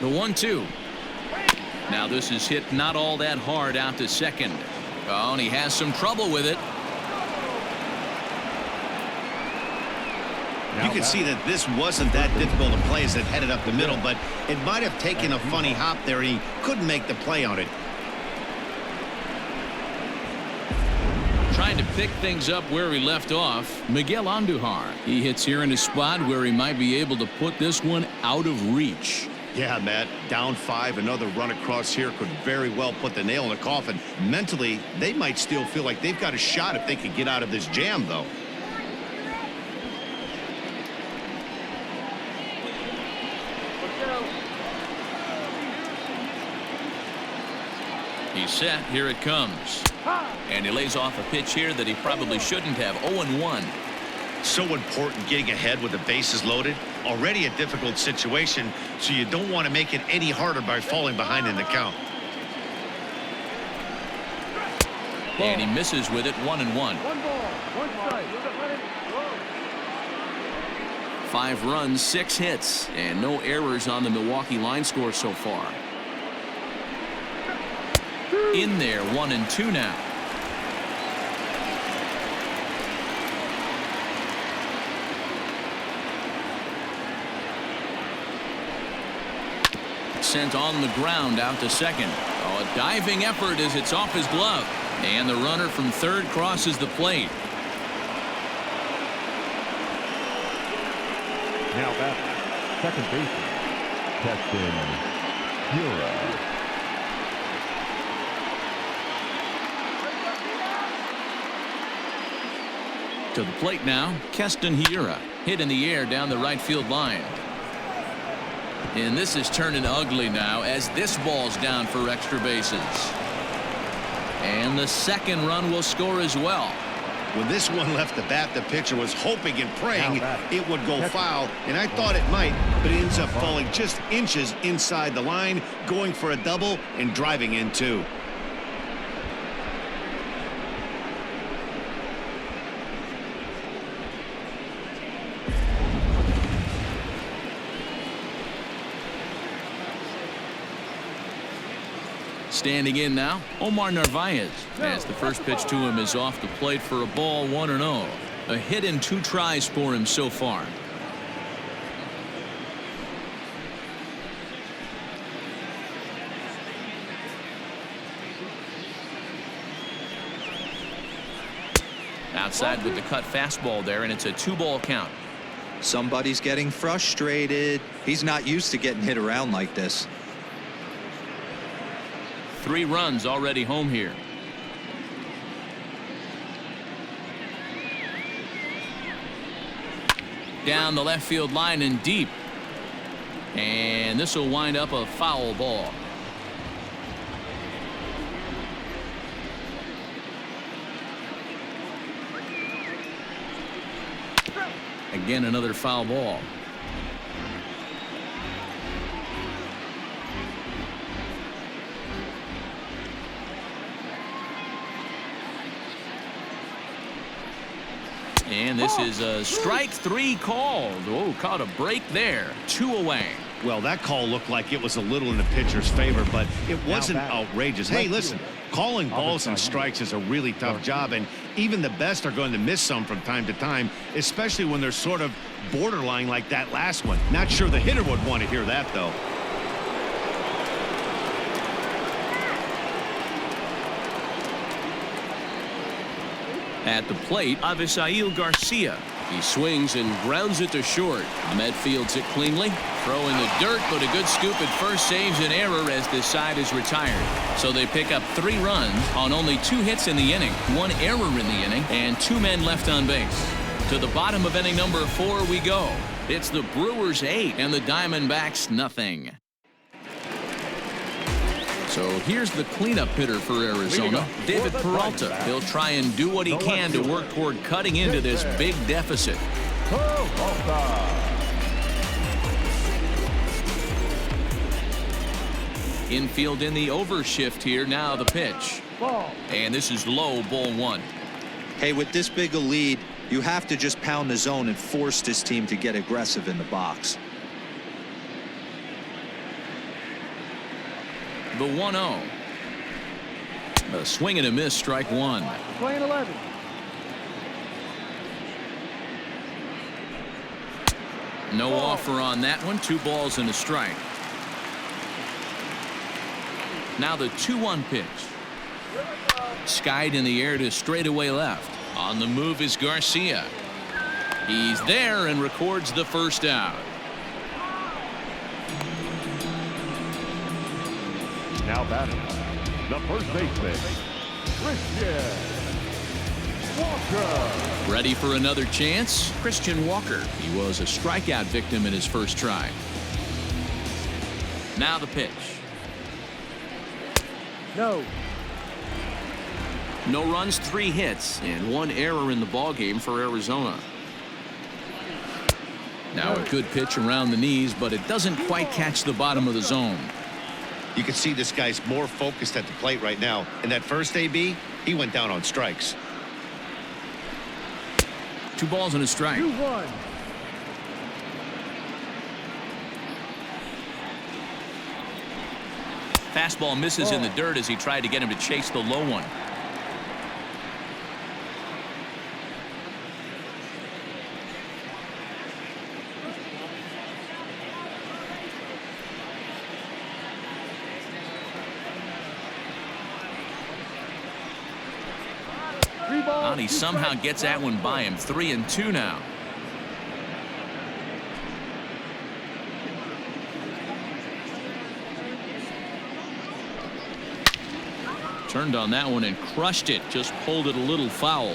[SPEAKER 1] The 1-2. Now this is hit not all that hard out to second. Oh, and he has some trouble with it.
[SPEAKER 2] You can see that this wasn't that difficult to play as it headed up the middle, but it might have taken a funny hop there, and he couldn't make the play on it.
[SPEAKER 1] Trying to pick things up where he left off, Miguel Andujar. He hits here in a spot where he might be able to put this one out of reach.
[SPEAKER 2] Yeah, Matt, down 5, another run across here could very well put the nail in the coffin. Mentally, they might still feel like they've got a shot if they could get out of this jam, though.
[SPEAKER 1] He's set. Here it comes. And he lays off a pitch here that he probably shouldn't have. 0-1.
[SPEAKER 2] So important getting ahead with the bases loaded. Already a difficult situation, so you don't want to make it any harder by falling behind in the count.
[SPEAKER 1] And he misses with it. 1-1.
[SPEAKER 6] 1 ball, 1 strike.
[SPEAKER 1] 5 runs, 6 hits, and no errors on the Milwaukee line score so far. In there, 1-2 now. Sent on the ground out to second. Oh, a diving effort as it's off his glove. And the runner from third crosses the plate.
[SPEAKER 4] Now back, second baseman, Keston Hiura.
[SPEAKER 1] To the plate now, Keston Hiura. Hit in the air down the right field line. And this is turning ugly now as this ball's down for extra bases. And the second run will score as well.
[SPEAKER 2] When this one left the bat, the pitcher was hoping and praying it would go foul, and I thought it might, but it ends up falling just inches inside the line, going for a double and driving in 2.
[SPEAKER 1] Standing in now, Omar Narvaez, as the first pitch to him is off the plate for a ball. 1-0. A hit in 2 tries for him so far. Outside with the cut fastball there, and it's a 2-ball count.
[SPEAKER 3] Somebody's getting frustrated. He's not used to getting hit around like this.
[SPEAKER 1] 3 runs already home here. Down the left field line and deep. And this will wind up a foul ball. Again, another foul ball. And this is a strike 3 called. Oh, caught a break there. 2 away.
[SPEAKER 2] Well, that call looked like it was a little in the pitcher's favor, but it wasn't outrageous. Hey, listen, calling balls and strikes is a really tough job, and even the best are going to miss some from time to time, especially when they're sort of borderline like that last one. Not sure the hitter would want to hear that, though.
[SPEAKER 1] At the plate, Avisail Garcia. He swings and grounds it to short. Ahmed fields it cleanly. Throw in the dirt, but a good scoop at first saves an error as this side is retired. So they pick up 3 runs on only 2 hits in the inning, 1 error in the inning, and 2 men left on base. To the bottom of inning number 4 we go. It's the Brewers 8 and the Diamondbacks nothing. So here's the cleanup hitter for Arizona, David Peralta. He'll try and do what he can to work toward cutting into this big deficit. Infield in the overshift here. Now the pitch. And this is low, ball 1.
[SPEAKER 3] Hey, with this big a lead, you have to just pound the zone and force this team to get aggressive in the box.
[SPEAKER 1] The 1-0. A swing and a miss, strike 1.
[SPEAKER 6] Playing 11.
[SPEAKER 1] No offer on that one. 2 balls and a strike. Now the 2-1 pitch. Skied in the air to straightaway left. On the move is Garcia. He's there and records the first out.
[SPEAKER 6] Now batting, the first baseman, Christian Walker.
[SPEAKER 1] Ready for another chance? Christian Walker. He was a strikeout victim in his first try. Now the pitch.
[SPEAKER 6] No.
[SPEAKER 1] No runs, 3 hits, and 1 error in the ballgame for Arizona. Now a good pitch around the knees, but it doesn't quite catch the bottom of the zone.
[SPEAKER 2] You can see this guy's more focused at the plate right now. In that first AB, he went down on strikes.
[SPEAKER 1] 2 balls and a strike.
[SPEAKER 6] 2-1.
[SPEAKER 1] Fastball misses in the dirt as he tried to get him to chase the low one. And he somehow gets that one by him. 3-2 now. Turned on that one and crushed it. Just pulled it a little foul.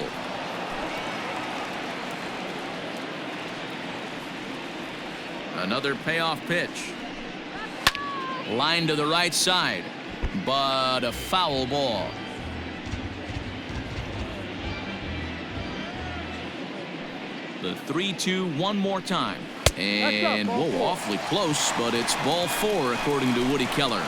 [SPEAKER 1] Another payoff pitch. Line to the right side, but a foul ball. The 3-2 one more time. And whoa, awfully close, but it's ball 4 according to Woody Keller.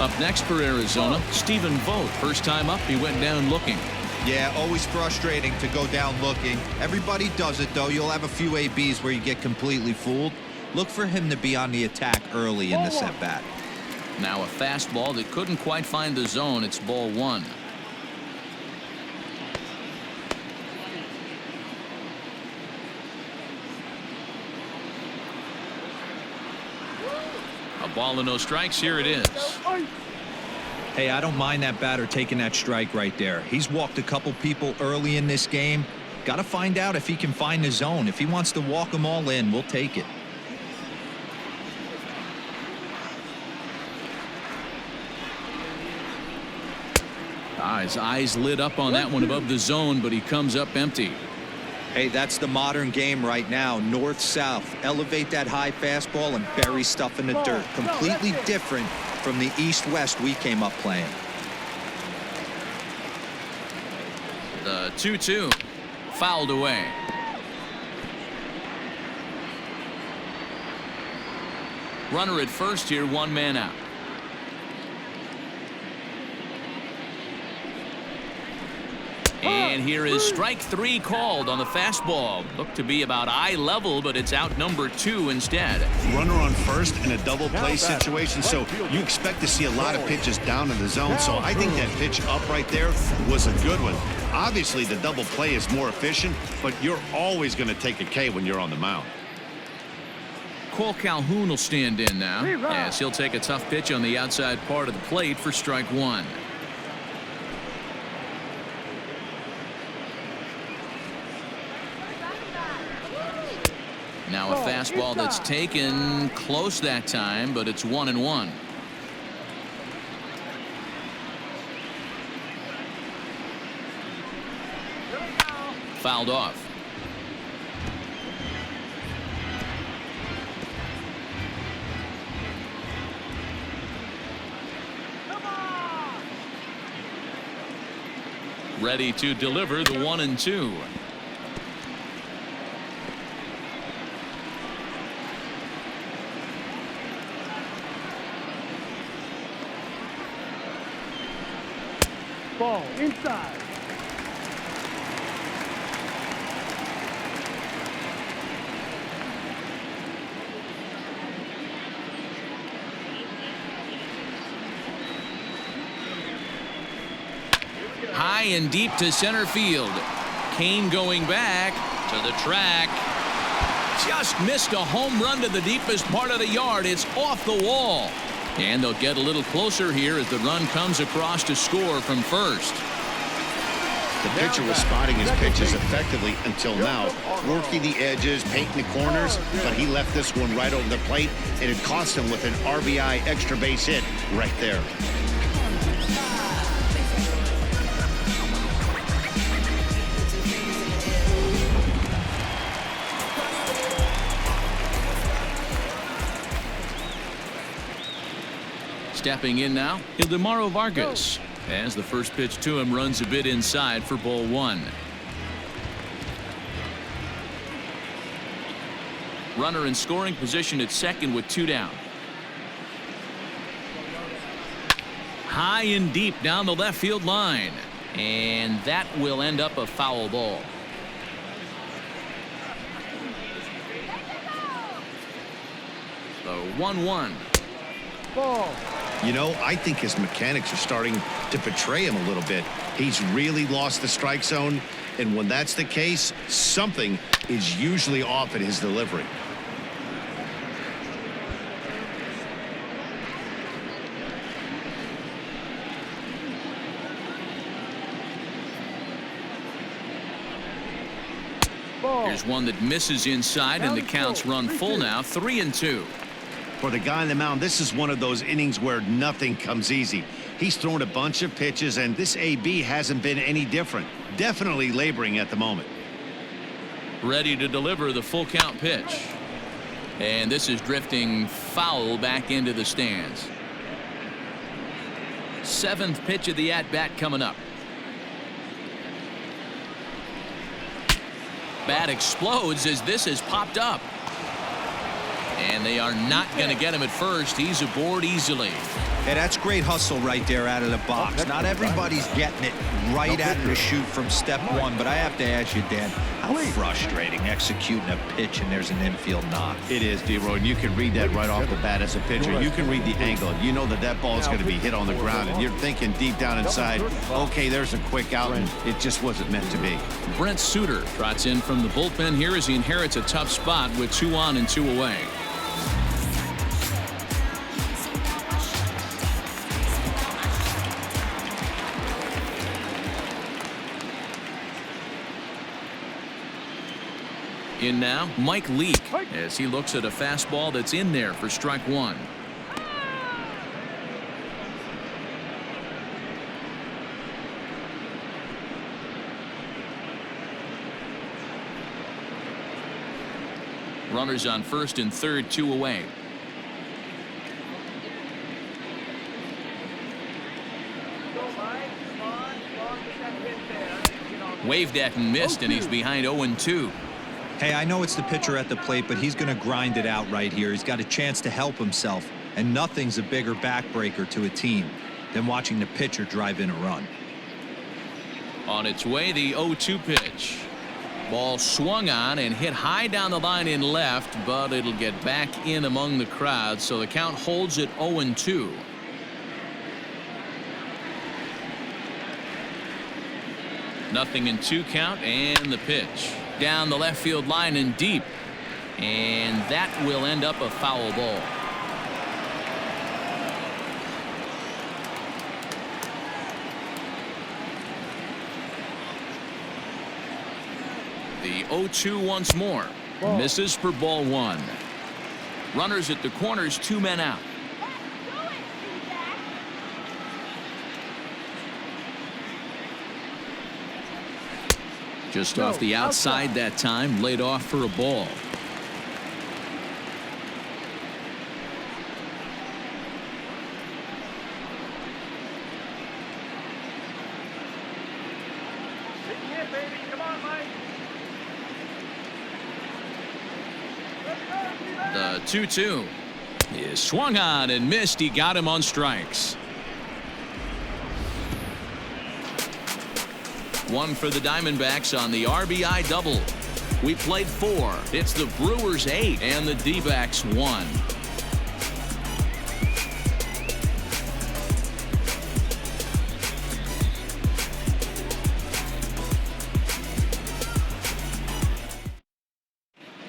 [SPEAKER 1] Up next for Arizona, Stephen Vogt. First time up, he went down looking.
[SPEAKER 3] Yeah, always frustrating to go down looking. Everybody does it, though. You'll have a few ABs where you get completely fooled. Look for him to be on the attack early in this at-bat.
[SPEAKER 1] Now a fastball that couldn't quite find the zone. It's ball 1. A ball and no strikes. Here it is.
[SPEAKER 3] Hey, I don't mind that batter taking that strike right there. He's walked a couple people early in this game. Got to find out if he can find the zone. If he wants to walk them all in, we'll take it.
[SPEAKER 1] His eyes lit up on that one above the zone, but he comes up empty.
[SPEAKER 3] Hey, that's the modern game right now. North-south. Elevate that high fastball and bury stuff in the dirt. Completely different from the east-west we came up playing.
[SPEAKER 1] The 2-2 fouled away. Runner at first here, one man out. And here is strike 3 called on the fastball. Looked to be about eye level, but it's out number 2 instead.
[SPEAKER 2] Runner on first in a double play situation, so you expect to see a lot of pitches down in the zone. So I think that pitch up right there was a good one. Obviously, the double play is more efficient, but you're always going to take a K when you're on the mound.
[SPEAKER 1] Cole Calhoun will stand in now, as he'll take a tough pitch on the outside part of the plate for strike 1. Now a fastball that's taken close that time, but it's 1-1. Fouled off. Ready to deliver the 1-2.
[SPEAKER 6] Ball inside.
[SPEAKER 1] High and deep to center field. Kane going back to the track. Just missed a home run to the deepest part of the yard. It's off the wall. And they'll get a little closer here as the run comes across to score from first.
[SPEAKER 2] The pitcher was spotting his pitches effectively until now, working the edges, painting the corners, but he left this one right over the plate, and it cost him with an RBI extra base hit right there.
[SPEAKER 1] Stepping in now, Ildemaro Vargas, as the first pitch to him runs a bit inside for ball 1. Runner in scoring position at second with 2 down. High and deep down the left field line, and that will end up a foul ball. The 1-1.
[SPEAKER 6] Ball.
[SPEAKER 2] You know, I think his mechanics are starting to betray him a little bit. He's really lost the strike zone, and when that's the case, something is usually off at his delivery.
[SPEAKER 1] Here's one that misses inside, and the count's run full now, 3-2.
[SPEAKER 2] For the guy on the mound, this is one of those innings where nothing comes easy. He's thrown a bunch of pitches, and this AB hasn't been any different. Definitely laboring at the moment.
[SPEAKER 1] Ready to deliver the full count pitch. And this is drifting foul back into the stands. 7th pitch of the at-bat coming up. Bat explodes as this has popped up. And they are not going to get him at first. He's aboard easily.
[SPEAKER 3] Hey, that's great hustle right there out of the box. Not everybody's getting it right at the chute from step 1, but I have to ask you, Dan, how frustrating executing a pitch and there's an infield knock.
[SPEAKER 2] It is, D-Roy, and you can read that right off the bat as a pitcher. You can read the angle. You know that that ball is going to be hit on the ground, and you're thinking deep down inside, okay, there's a quick out, and it just wasn't meant to be.
[SPEAKER 1] Brent Suter trots in from the bullpen here as he inherits a tough spot with 2 on and 2 away. In now, Mike Leake, as he looks at a fastball that's in there for strike one. Runners on first and third, 2 away. Waved at and missed, and he's behind 0-2.
[SPEAKER 3] Hey, I know it's the pitcher at the plate, but he's going to grind it out right here. He's got a chance to help himself, and nothing's a bigger backbreaker to a team than watching the pitcher drive in a run.
[SPEAKER 1] On its way, the 0-2 pitch. Ball swung on and hit high down the line in left, but it'll get back in among the crowd, so the count holds at 0-2. Nothing in 2 count, and the pitch down the left field line and deep, and that will end up a foul ball. The 0-2 once more. Misses for ball 1. Runners at the corners, 2 men out. Just off the outside that time, laid off for a ball. The 2-2 is swung on and missed. He got him on strikes. One for the Diamondbacks on the RBI double. We played 4. It's the Brewers 8 and the D-backs 1.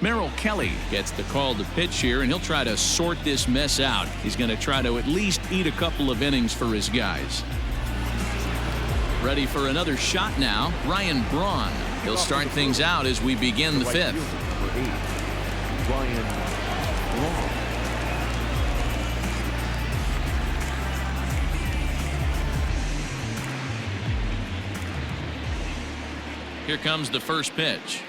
[SPEAKER 1] Merrill Kelly gets the call to pitch here, and he'll try to sort this mess out. He's going to try to at least eat a couple of innings for his guys. Ready for another shot now, Ryan Braun. He'll start things out as we begin the 5th.
[SPEAKER 4] Ryan Braun.
[SPEAKER 1] Here comes the first pitch.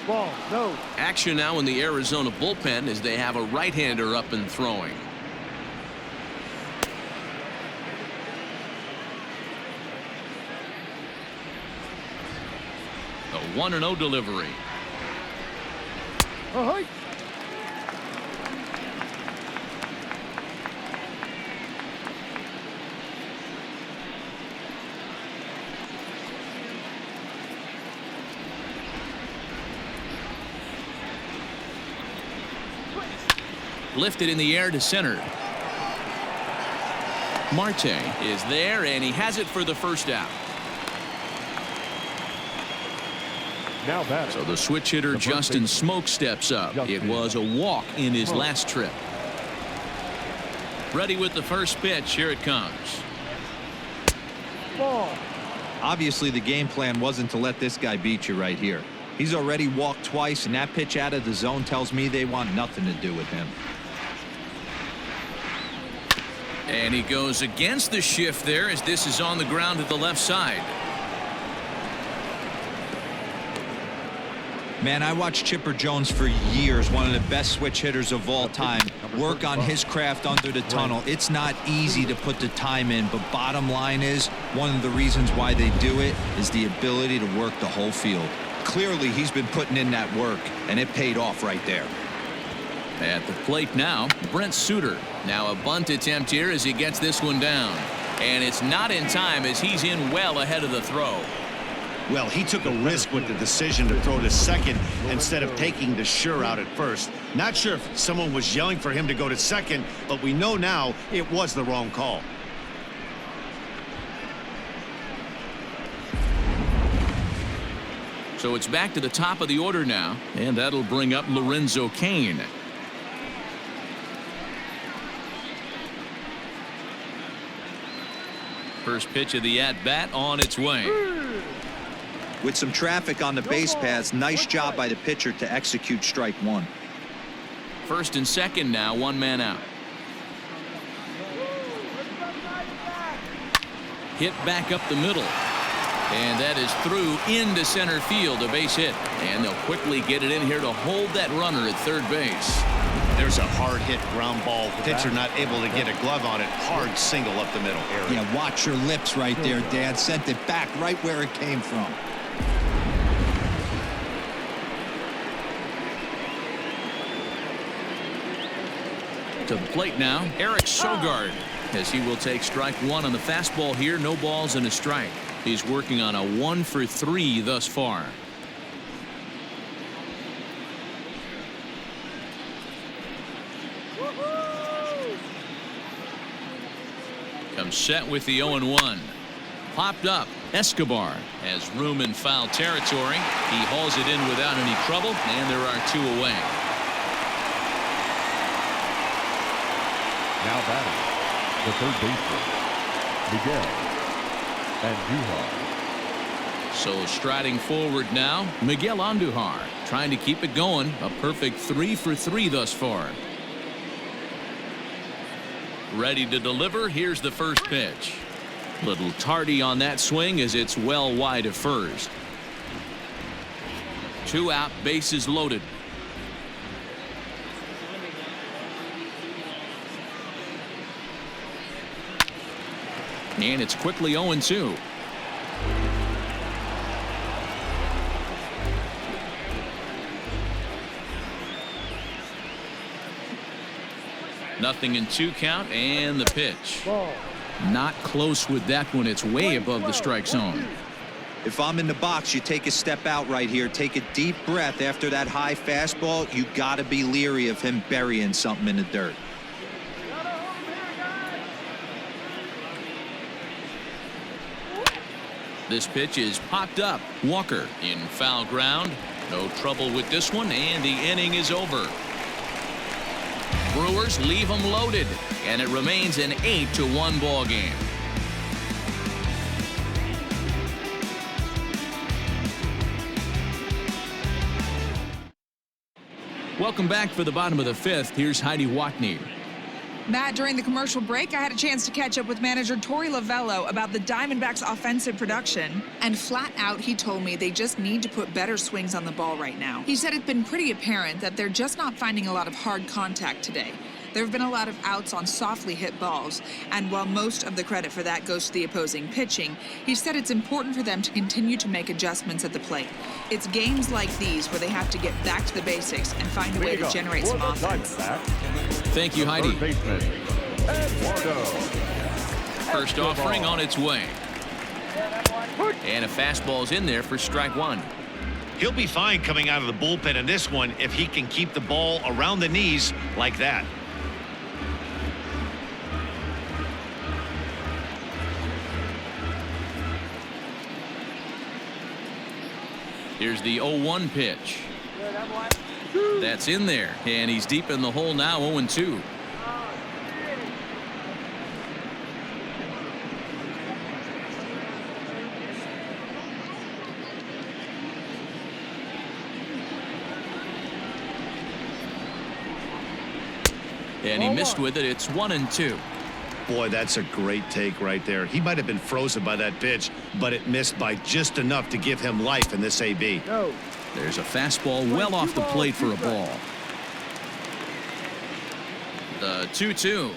[SPEAKER 6] Ball, no.
[SPEAKER 1] Action now in the Arizona bullpen as they have a right-hander up and throwing. The 1-0 delivery.
[SPEAKER 6] Ahoy.
[SPEAKER 1] Lifted in the air to center. Marte is there, and he has it for the first out.
[SPEAKER 4] Now batter.
[SPEAKER 1] So the switch hitter Justin Smoke steps up. It was a walk in his last trip. Ready with the first pitch. Here it comes.
[SPEAKER 6] Ball.
[SPEAKER 3] Obviously, the game plan wasn't to let this guy beat you right here. He's already walked twice, and that pitch out of the zone tells me they want nothing to do with him.
[SPEAKER 1] And he goes against the shift there as this is on the ground to the left side.
[SPEAKER 3] Man, I watched Chipper Jones for years, one of the best switch hitters of all time, work on his craft under the tunnel. It's not easy to put the time in, but bottom line is, one of the reasons why they do it is the ability to work the whole field. Clearly, he's been putting in that work, and it paid off right there.
[SPEAKER 1] At the plate now, Brent Suter. Now a bunt attempt here as he gets this one down. And it's not in time as he's in well ahead of the throw.
[SPEAKER 2] Well, he took a risk with the decision to throw to second instead of taking the sure out at first. Not sure if someone was yelling for him to go to second, but we know now it was the wrong call.
[SPEAKER 1] So it's back to the top of the order now, and that'll bring up Lorenzo Cain. First pitch of the at-bat on its way.
[SPEAKER 3] With some traffic on the base paths, nice job by the pitcher to execute strike one.
[SPEAKER 1] First and second now, one man out. Hit back up the middle. And that is through into center field, a base hit. And they'll quickly get it in here to hold that runner at third base.
[SPEAKER 2] There's a hard hit ground ball. Pitcher not able to get a glove on it. Hard single up the middle.
[SPEAKER 3] Yeah, watch your lips right there, Dad. Sent it back right where it came from.
[SPEAKER 1] To the plate now, Eric Sogard, as he will take strike one on the fastball here. No balls and a strike. He's working on a 1 for 3 thus far. Comes set with the 0-1. Popped up. Escobar has room in foul territory. He hauls it in without any trouble, and there are 2 away.
[SPEAKER 4] Now batting, the third baseman, Miguel Andujar.
[SPEAKER 1] So striding forward now, Miguel Andujar trying to keep it going. A perfect 3 for 3 thus far. Ready to deliver. Here's the first pitch. Little tardy on that swing as it's well wide of first. 2 out, bases loaded. And it's quickly 0-2. Nothing in 2 count, and the pitch. Not close with that one. It's way above the strike zone.
[SPEAKER 3] If I'm in the box, you take a step out right here. Take a deep breath after that high fastball. You got to be leery of him burying something in the dirt.
[SPEAKER 1] This pitch is popped up. Walker in foul ground. No trouble with this one, and the inning is over. Brewers leave them loaded, and it remains an 8-1 ball game. Welcome back for the bottom of the 5th. Here's Heidi Watney.
[SPEAKER 5] Matt, during the commercial break, I had a chance to catch up with manager Torey Lavello about the Diamondbacks' offensive production. And flat out, he told me they just need to put better swings on the ball right now. He said it's been pretty apparent that they're just not finding a lot of hard contact today. There have been a lot of outs on softly hit balls, and while most of the credit for that goes to the opposing pitching, he said it's important for them to continue to make adjustments at the plate. It's games like these where they have to get back to the basics and find a way to generate some offense.
[SPEAKER 1] Thank you, Heidi. First offering on its way. And a fastball's in there for strike one.
[SPEAKER 2] He'll be fine coming out of the bullpen in this one if he can keep the ball around the knees like that.
[SPEAKER 1] Here's the 0-1 pitch. That's in there, and he's deep in the hole now, 0-2. And he missed with it. It's 1-2.
[SPEAKER 2] Boy, that's a great take right there. He might have been frozen by that pitch, but it missed by just enough to give him life in this AB.
[SPEAKER 1] There's a fastball well off the plate for a ball. The 2-2.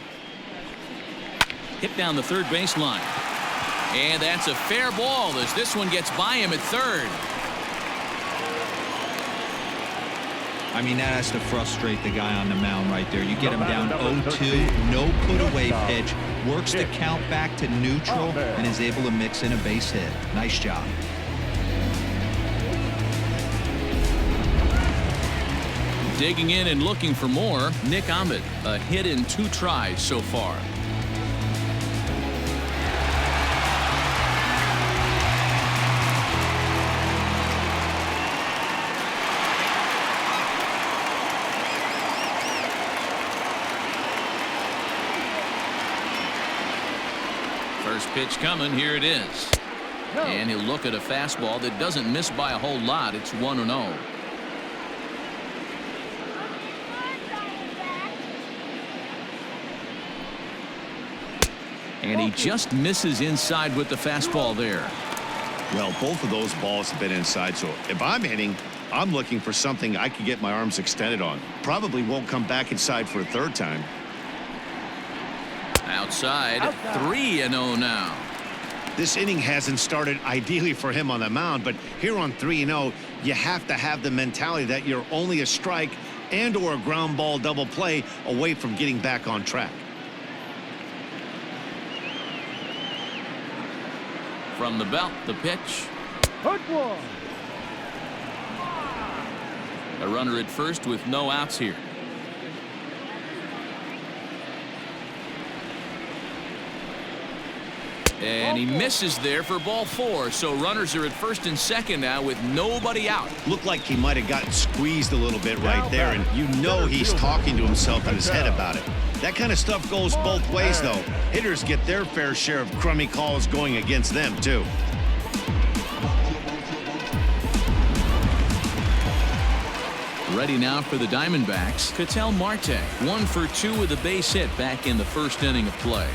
[SPEAKER 1] Hit down the third baseline. And that's a fair ball as this one gets by him at third.
[SPEAKER 3] I mean, that has to frustrate the guy on the mound right there. You get him down 0-2, no put-away pitch, works the count back to neutral, and is able to mix in a base hit. Nice job.
[SPEAKER 1] Digging in and looking for more, Nick Ahmed, a hit in 2 tries so far. First pitch coming. Here it is. And he'll look at a fastball that doesn't miss by a whole lot. It's 1-0. And he just misses inside with the fastball there.
[SPEAKER 2] Well, both of those balls have been inside, so if I'm hitting, I'm looking for something I can get my arms extended on. Probably won't come back inside for a third time.
[SPEAKER 1] Outside. 3-0 now.
[SPEAKER 2] This inning hasn't started ideally for him on the mound, but here on 3-0, you have to have the mentality that you're only a strike and or a ground ball double play away from getting back on track.
[SPEAKER 1] From the belt, the pitch.
[SPEAKER 6] Good one.
[SPEAKER 1] A runner at first with no outs here. And he misses there for ball 4. So runners are at first and second now with nobody out.
[SPEAKER 2] Looked like he might have gotten squeezed a little bit right there, and you know he's talking to himself in his head about it. That kind of stuff goes both ways, though. Hitters get their fair share of crummy calls going against them, too.
[SPEAKER 1] Ready now for the Diamondbacks. Ketel Marte, 1 for 2 with a base hit back in the first inning of play.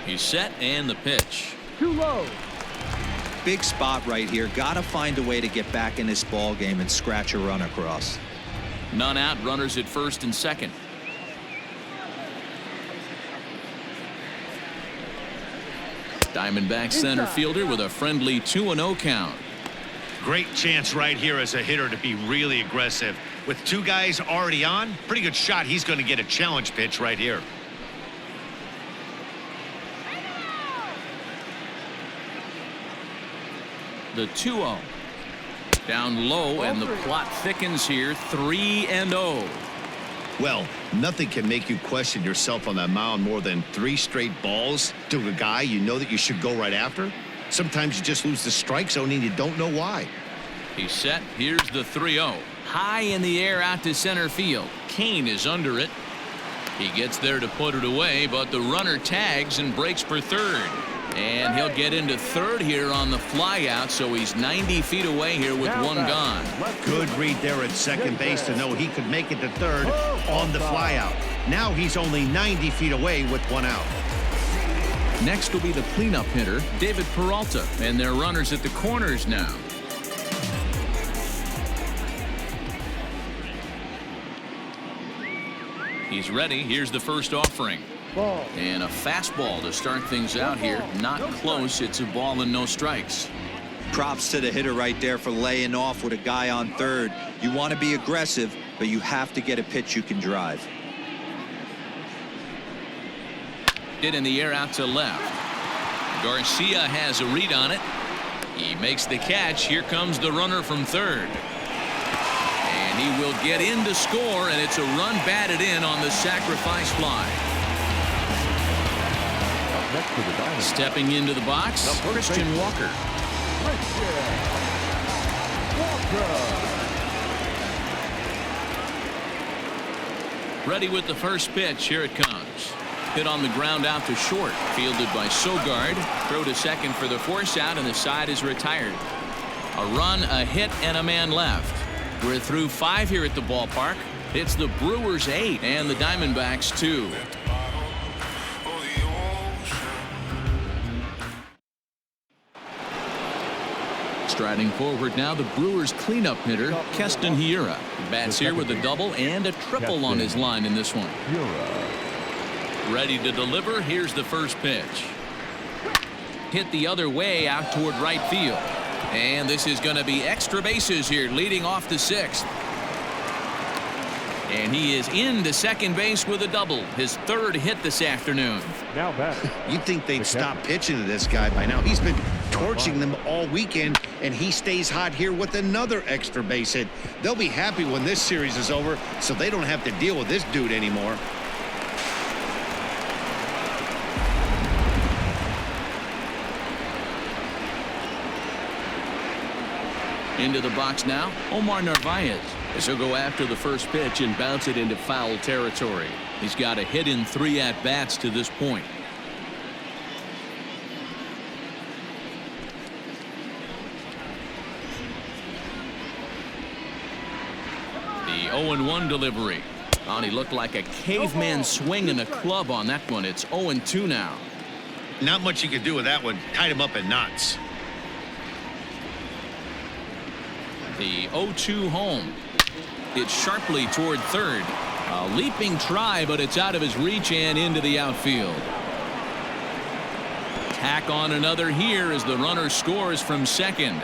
[SPEAKER 1] He's set and the pitch.
[SPEAKER 6] Too low.
[SPEAKER 3] Big spot right here. Got to find a way to get back in this ball game and scratch a run across.
[SPEAKER 1] None out, runners at first and second. Diamondbacks center fielder with a friendly 2-0 count.
[SPEAKER 2] Great chance right here as a hitter to be really aggressive. With 2 guys already on, pretty good shot. He's going to get a challenge pitch right here.
[SPEAKER 1] The 2-0. Down low, and the plot thickens here. 3-0.
[SPEAKER 2] Well, nothing can make you question yourself on that mound more than 3 straight balls to a guy you know that you should go right after. Sometimes you just lose the strike zone and you don't know why.
[SPEAKER 1] He's set. Here's the 3-0. High in the air out to center field. Kane is under it. He gets there to put it away, but the runner tags and breaks for third. And he'll get into third here on the fly out, so he's 90 feet away here with 1 gone.
[SPEAKER 2] Good read there at second base to know he could make it to third on the fly out. Now he's only 90 feet away with 1 out.
[SPEAKER 1] Next will be the cleanup hitter, David Peralta, and their runners at the corners now. He's ready. Here's the first offering. And a fastball to start things out here. Not close. It's a ball and no strikes.
[SPEAKER 3] Props to the hitter right there for laying off with a guy on third. You want to be aggressive, but you have to get a pitch you can drive.
[SPEAKER 1] Hit in the air out to left. Garcia has a read on it. He makes the catch. Here comes the runner from third. And he will get in to score, and it's a run batted in on the sacrifice fly. Stepping into the box, Christian Walker. Ready with the first pitch. Here it comes. Hit on the ground out to short. Fielded by Sogard. Throw to second for the force out, and the side is retired. A run, a hit, and a man left. We're through 5 here at the ballpark. It's the Brewers 8 and the Diamondbacks 2. Striding forward now, the Brewers cleanup hitter, Keston Hiura. Bats here with a double and a triple on his line in this one. Ready to deliver. Here's the first pitch. Hit the other way out toward right field. And this is going to be extra bases here, leading off the 6th. And he is into second base with a double, his 3rd hit this afternoon.
[SPEAKER 6] Now back.
[SPEAKER 2] You'd think they'd stop pitching to this guy by now. He's been torching them all weekend, and he stays hot here with another extra base hit. They'll be happy when this series is over, so they don't have to deal with this dude anymore.
[SPEAKER 1] Into the box now, Omar Narvaez. As he'll go after the first pitch and bounce it into foul territory. He's got a hit in 3 at-bats to this point. The 0-1 delivery. Oh, he looked like a caveman swinging a club on that one. It's 0-2 now.
[SPEAKER 2] Not much you could do with that one. Tied him up in knots.
[SPEAKER 1] The 0-2 home. It's sharply toward third. A leaping try, but it's out of his reach and into the outfield. Tack on another here as the runner scores from second.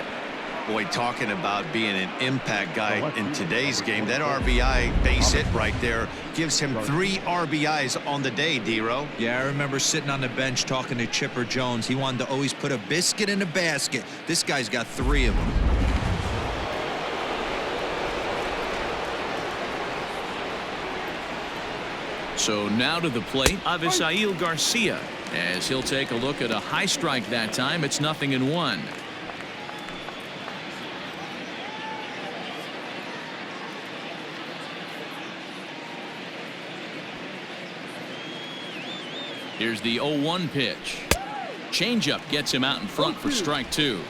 [SPEAKER 2] Boy, talking about being an impact guy in today's game, that RBI base hit right there gives him 3 RBIs on the day, D-Row.
[SPEAKER 3] Yeah, I remember sitting on the bench talking to Chipper Jones. He wanted to always put a biscuit in a basket. This guy's got 3 of them.
[SPEAKER 1] So now to the plate, Avisail Garcia, as he'll take a look at a high strike that time. It's 0-1. Here's the 0-1 pitch. Changeup gets him out in front for strike 2.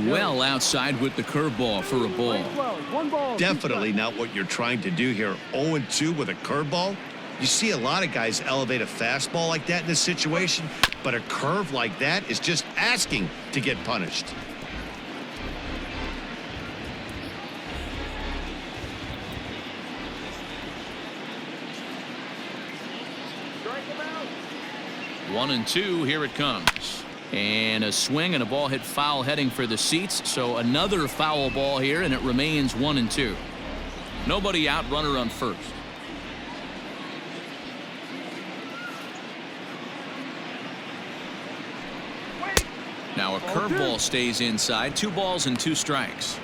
[SPEAKER 1] Well outside with the curveball for a ball.
[SPEAKER 2] Definitely not what you're trying to do here. 0-2 with a curveball. You see a lot of guys elevate a fastball like that in this situation, but a curve like that is just asking to get punished.
[SPEAKER 1] One and 2, here it comes. And a swing and a ball hit foul heading for the seats. So another foul ball here, and it remains 1-2. Nobody out, runner on first. Now a curveball stays inside. 2 balls and 2 strikes.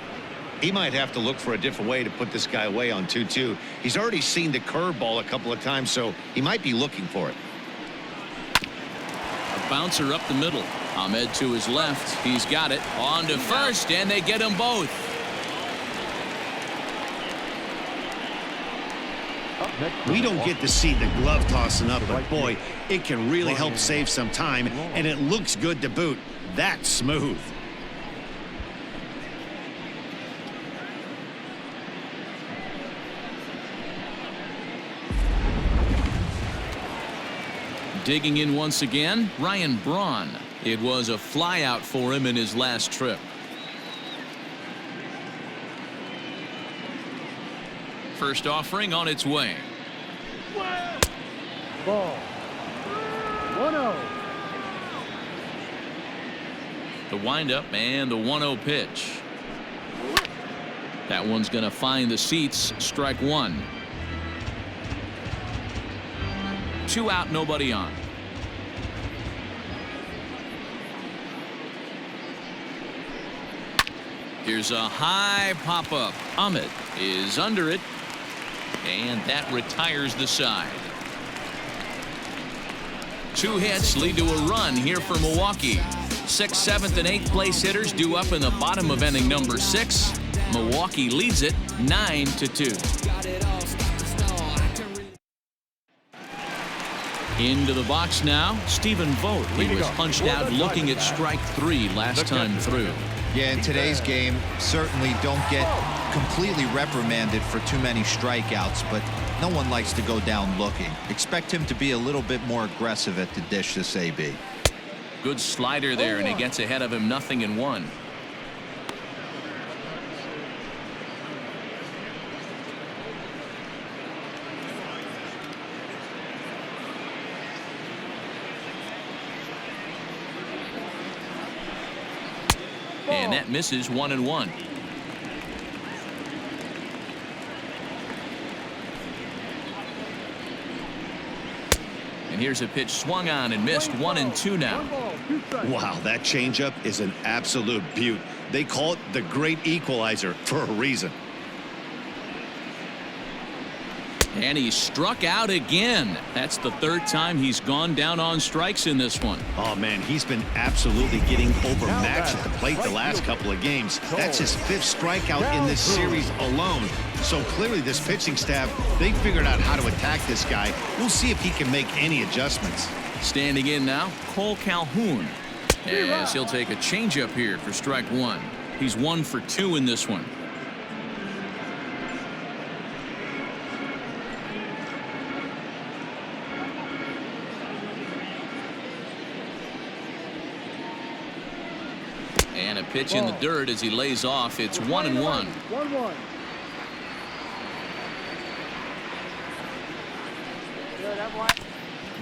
[SPEAKER 2] He might have to look for a different way to put this guy away on 2-2. He's already seen the curveball a couple of times, so he might be looking for it.
[SPEAKER 1] Bouncer up the middle. Ahmed to his left. He's got it. On to first, and they get them both.
[SPEAKER 2] We don't get to see the glove tossing up, but boy, it can really help save some time, and it looks good to boot. That's smooth.
[SPEAKER 1] Digging in once again, Ryan Braun. It was a flyout for him in his last trip. First offering on its way.
[SPEAKER 6] Ball. 1-0.
[SPEAKER 1] The windup and the 1-0 pitch. That one's going to find the seats. Strike 1. 2 out, nobody on. Here's a high pop-up. Ahmed is under it, and that retires the side. 2 hits lead to a run here for Milwaukee. 6th, 7th, and 8th place hitters due up in the bottom of inning number 6. Milwaukee leads it 9-2. Into the box now, Stephen Vogt. He was punched out looking at strike 3 last time through.
[SPEAKER 3] Yeah, in today's game, certainly don't get completely reprimanded for too many strikeouts, but no one likes to go down looking. Expect him to be a little bit more aggressive at the dish this AB.
[SPEAKER 1] Good slider there, and he gets ahead of him 0-1. And that misses 1-1. And here's a pitch swung on and missed. 1-2 now.
[SPEAKER 2] Wow, that changeup is an absolute beaut. They call it the great equalizer for a reason.
[SPEAKER 1] And he struck out again. That's the third time he's gone down on strikes in this one.
[SPEAKER 2] Oh, man, he's been absolutely getting overmatched at the plate the last couple of games. That's his 5th strikeout in this series alone. So clearly this pitching staff, they figured out how to attack this guy. We'll see if he can make any adjustments.
[SPEAKER 1] Standing in now, Cole Calhoun. As he'll take a changeup here for strike 1. He's 1 for 2 in this one. And a pitch in the dirt as he lays off. It's 1-1.
[SPEAKER 6] 1-1.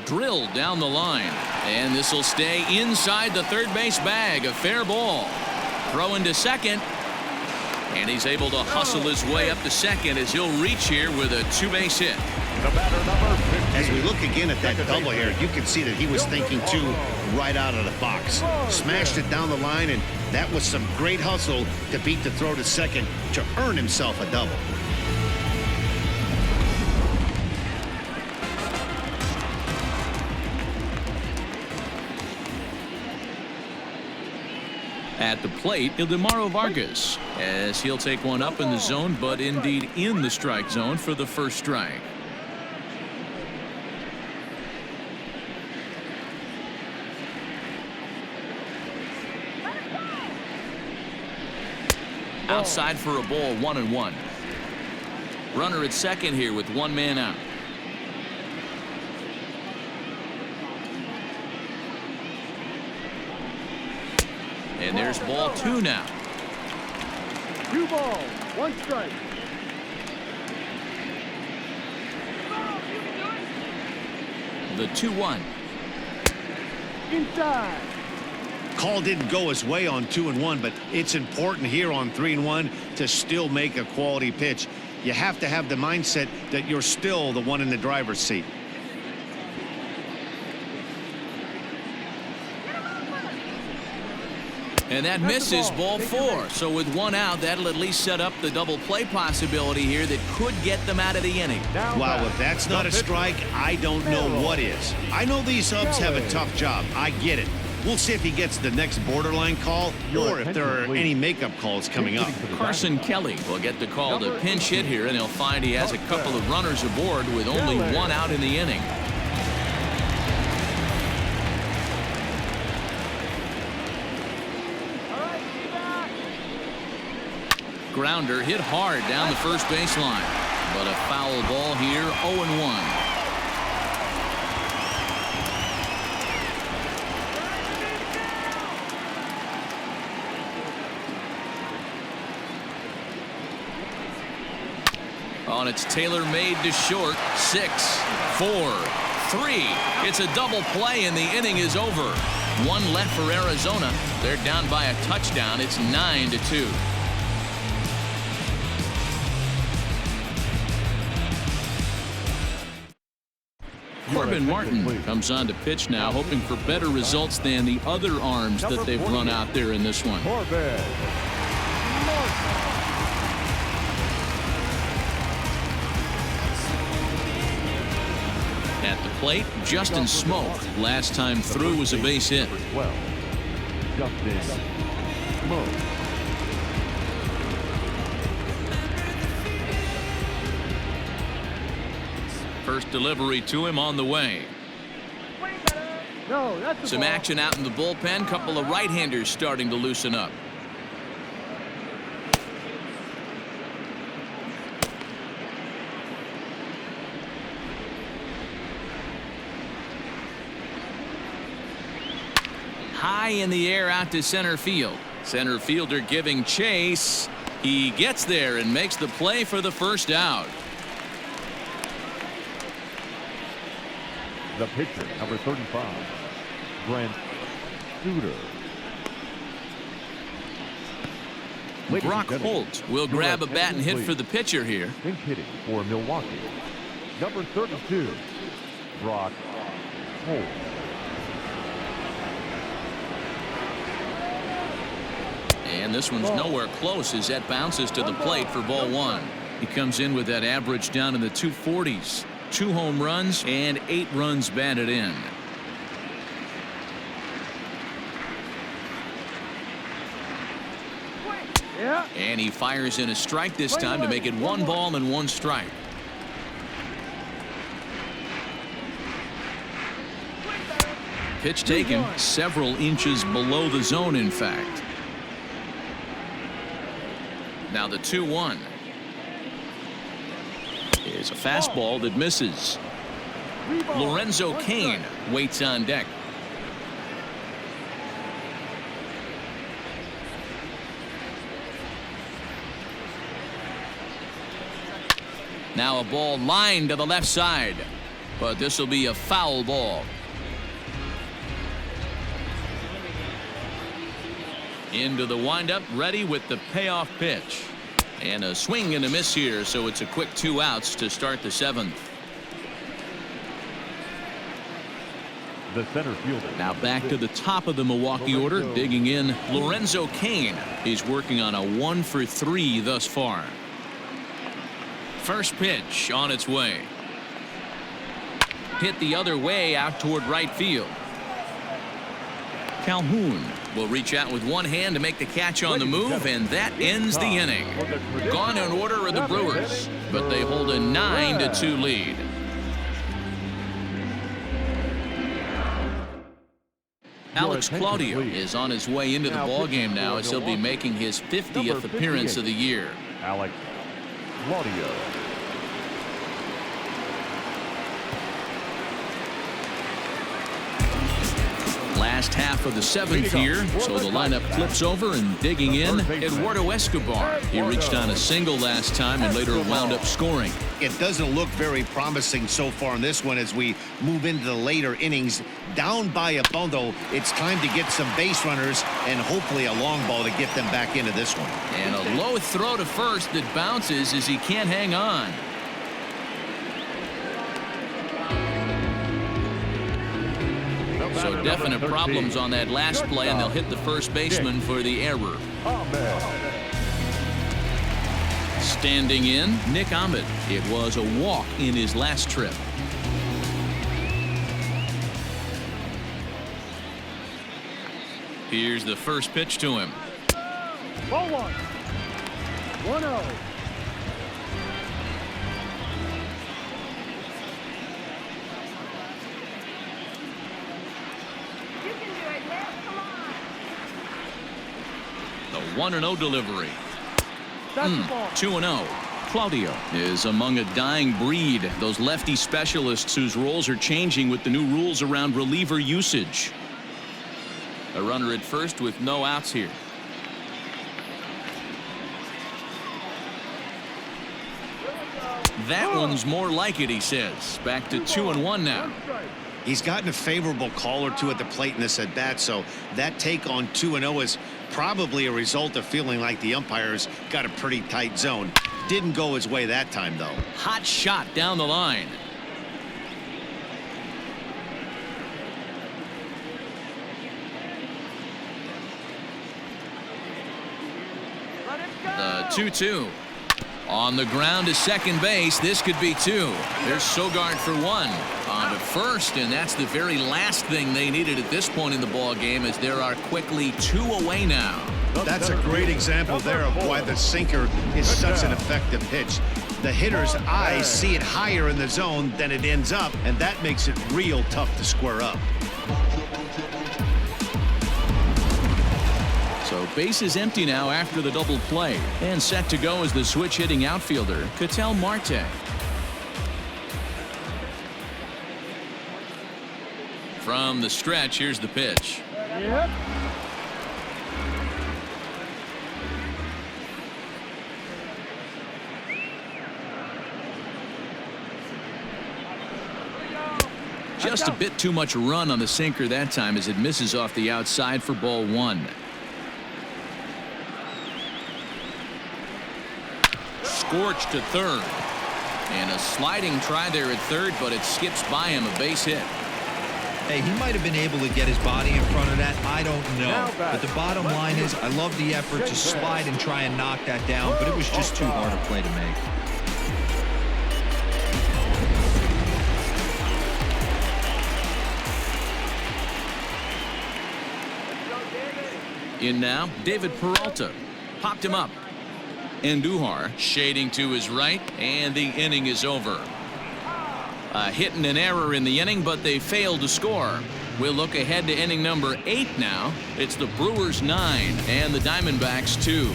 [SPEAKER 1] Drilled down the line. And this will stay inside the third base bag. A fair ball. Throw into second. And he's able to hustle his way up to second as he'll reach here with a 2-base hit.
[SPEAKER 4] The batter, number 15.
[SPEAKER 2] As we look again at that double here, you can see that he was thinking too right out of the box. Smashed it down the line, and that was some great hustle to beat the throw to second to earn himself a double.
[SPEAKER 1] At the plate, Ildemaro Vargas, as he'll take one up in the zone, but indeed in the strike zone for the first strike. Outside for a ball, 1-1. Runner at second here with 1 man out. And there's ball 2 now.
[SPEAKER 6] 2 balls, 1 strike.
[SPEAKER 1] The 2-1.
[SPEAKER 6] Inside.
[SPEAKER 2] Call didn't go his way on 2-1, but it's important here on 3-1 to still make a quality pitch. You have to have the mindset that you're still the one in the driver's seat.
[SPEAKER 1] And that misses ball 4. So with 1 out, that'll at least set up the double play possibility here that could get them out of the inning.
[SPEAKER 2] Wow, if that's not a strike, I don't know what is. I know these subs have a tough job. I get it. We'll see if he gets the next borderline call or if there are any makeup calls coming up.
[SPEAKER 1] Carson Kelly will get the call to pinch hit here, and he'll find he has a couple of runners aboard with only 1 out in the inning. Grounder hit hard down the first baseline, but a foul ball here, 0-1. On its tailor-made to short. 6, 4, 3. It's a double play and the inning is over. 1 left for Arizona. They're down by a touchdown. It's 9-2. Corbin Martin comes on to pitch now, hoping for better results than the other arms that they've run out there in this one. At the plate, Justin Smoke. Last time through was a base hit.
[SPEAKER 4] Justin Smoke.
[SPEAKER 1] First delivery to him on the way.
[SPEAKER 6] No, that's
[SPEAKER 1] Some action out in the bullpen. Couple of right-handers starting to loosen up. High in the air out to center field. Center fielder giving chase. He gets there and makes the play for the first out.
[SPEAKER 4] The pitcher, number 35, Brent Suter.
[SPEAKER 1] Brock Holt will grab a bat and hit for the pitcher here.
[SPEAKER 4] Pinch hitting for Milwaukee, number 32, Brock Holt.
[SPEAKER 1] And this one's nowhere close as that bounces to the plate for ball 1. He comes in with that average down in the 240s. 2 home runs and 8 runs batted in.
[SPEAKER 6] Yeah.
[SPEAKER 1] And he fires in a strike this time to make it 1 ball and 1 strike. Pitch taken several inches below the zone, in fact. Now the 2-1. Is a fastball that misses. Lorenzo Cain waits on deck. Now a ball lined to the left side, but this will be a foul ball. Into the windup, ready with the payoff pitch. And a swing and a miss here, so it's a quick 2 outs to start the 7th.
[SPEAKER 4] The center fielder.
[SPEAKER 1] Now back to the top of the Milwaukee order, digging in Lorenzo Cain. He's working on a 1 for 3 thus far. First pitch on its way. Hit the other way out toward right field. Calhoun will reach out with one hand to make the catch on the move, and that ends the inning. Gone in order are the Brewers, but they hold a 9-2 lead. Alex Claudio is on his way into the ballgame now, as he'll be making his 50th appearance of the year.
[SPEAKER 4] Alex Claudio.
[SPEAKER 1] Last half of the 7th here, so the lineup flips over, and digging in, Eduardo Escobar. He reached on a single last time and later wound up scoring.
[SPEAKER 2] It doesn't look very promising so far in this one as we move into the later innings. Down by a bundle, it's time to get some base runners and hopefully a long ball to get them back into this one.
[SPEAKER 1] And a low throw to first that bounces as he can't hang on. So definite problems on that last play, and they'll hit the first baseman for the error. Standing in, Nick Ahmed. It was a walk in his last trip. Here's the first pitch to him.
[SPEAKER 6] Ball 1. 1-0.
[SPEAKER 1] The 1-0 delivery. 2-0. Claudio is among a dying breed, those lefty specialists whose roles are changing with the new rules around reliever usage. A runner at first with no outs here. That one's more like it, he says. Back to 2-1 now.
[SPEAKER 2] He's gotten a favorable call or two at the plate in this at bat, so that take on 2-0 is probably a result of feeling like the umpires got a pretty tight zone. Didn't go his way that time, though.
[SPEAKER 1] Hot shot down the line. The 2-2. On the ground to second base. This could be 2. There's Sogard for 1. On to first, and that's the very last thing they needed at this point in the ball game, as there are quickly 2 away now.
[SPEAKER 2] That's a great example there of why the sinker is such an effective pitch. The hitter's eyes see it higher in the zone than it ends up, and that makes it real tough to square up.
[SPEAKER 1] So base is empty now after the double play, and set to go is the switch hitting outfielder Ketel Marte. From the stretch, here's the pitch.
[SPEAKER 6] Yep.
[SPEAKER 1] Just a bit too much run on the sinker that time, as it misses off the outside for ball 1. Scorched to third, and a sliding try there at third, but it skips by him, a base hit.
[SPEAKER 3] Hey, he might have been able to get his body in front of that. I don't know. But the bottom line is, I love the effort to slide and try and knock that down, but it was just too hard a play to make.
[SPEAKER 1] In now, David Peralta. Popped him up. Andujar shading to his right, and the inning is over. A hit and an error in the inning, but they failed to score. We'll look ahead to inning number 8 now. It's the Brewers 9 and the Diamondbacks 2.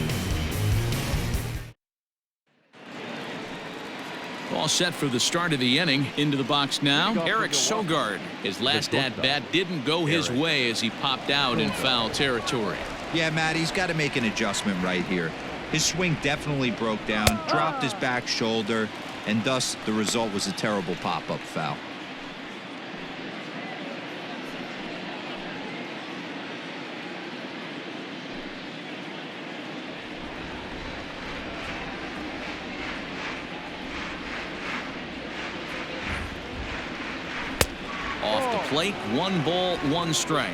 [SPEAKER 1] All set for the start of the inning. Into the box now, Eric Sogard. His last at-bat didn't go his way as he popped out in foul territory.
[SPEAKER 3] Yeah, Matt, he's got to make an adjustment right here. His swing definitely broke down, dropped his back shoulder, and thus the result was a terrible pop-up foul.
[SPEAKER 1] Off the plate, 1 ball, 1 strike.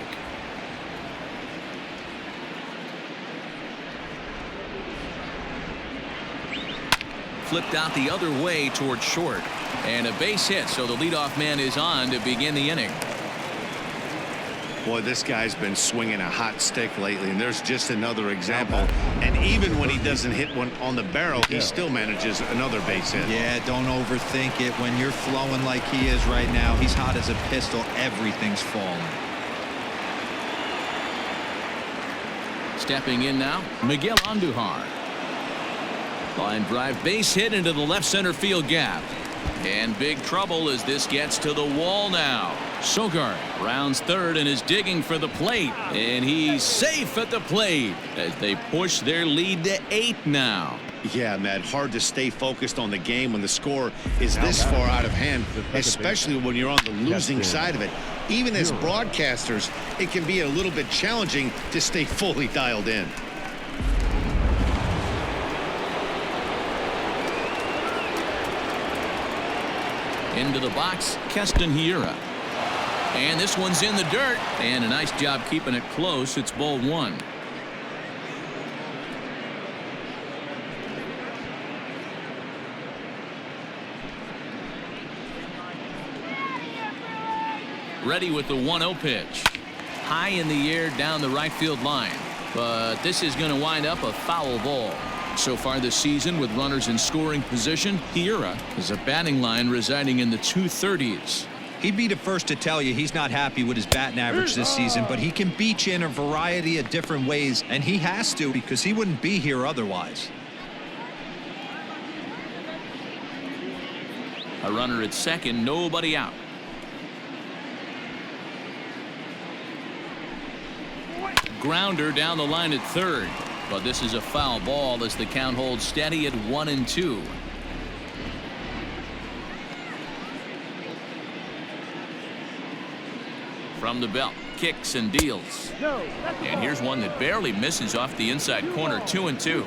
[SPEAKER 1] Flipped out the other way toward short, and a base hit, so the leadoff man is on to begin the inning.
[SPEAKER 2] Boy, this guy's been swinging a hot stick lately, and there's just another example. And even when he doesn't hit one on the barrel, he still manages another base hit.
[SPEAKER 3] Yeah, don't overthink it. When you're flowing like he is right now, he's hot as a pistol. Everything's falling.
[SPEAKER 1] Stepping in now, Miguel Andujar. Line drive, base hit into the left center field gap. And big trouble as this gets to the wall now. Sogard rounds third and is digging for the plate. And he's safe at the plate as they push their lead to 8 now.
[SPEAKER 2] Yeah, Matt, hard to stay focused on the game when the score is this far out of hand, especially when you're on the losing side of it. Even as broadcasters, it can be a little bit challenging to stay fully dialed in.
[SPEAKER 1] Into the box, Keston Hiura. And this one's in the dirt. And a nice job keeping it close. It's ball 1. Ready with the 1-0 pitch. High in the air down the right field line. But this is going to wind up a foul ball. So far this season, with runners in scoring position, Hiura is a batting line residing in the 230s.
[SPEAKER 3] He'd be the first to tell you he's not happy with his batting average this season, but he can beat you in a variety of different ways, and he has to because he wouldn't be here otherwise.
[SPEAKER 1] A runner at second, nobody out. Grounder down the line at third. But this is a foul ball as the count holds steady at 1-2. From the belt, kicks and deals. And here's one that barely misses off the inside corner, 2-2.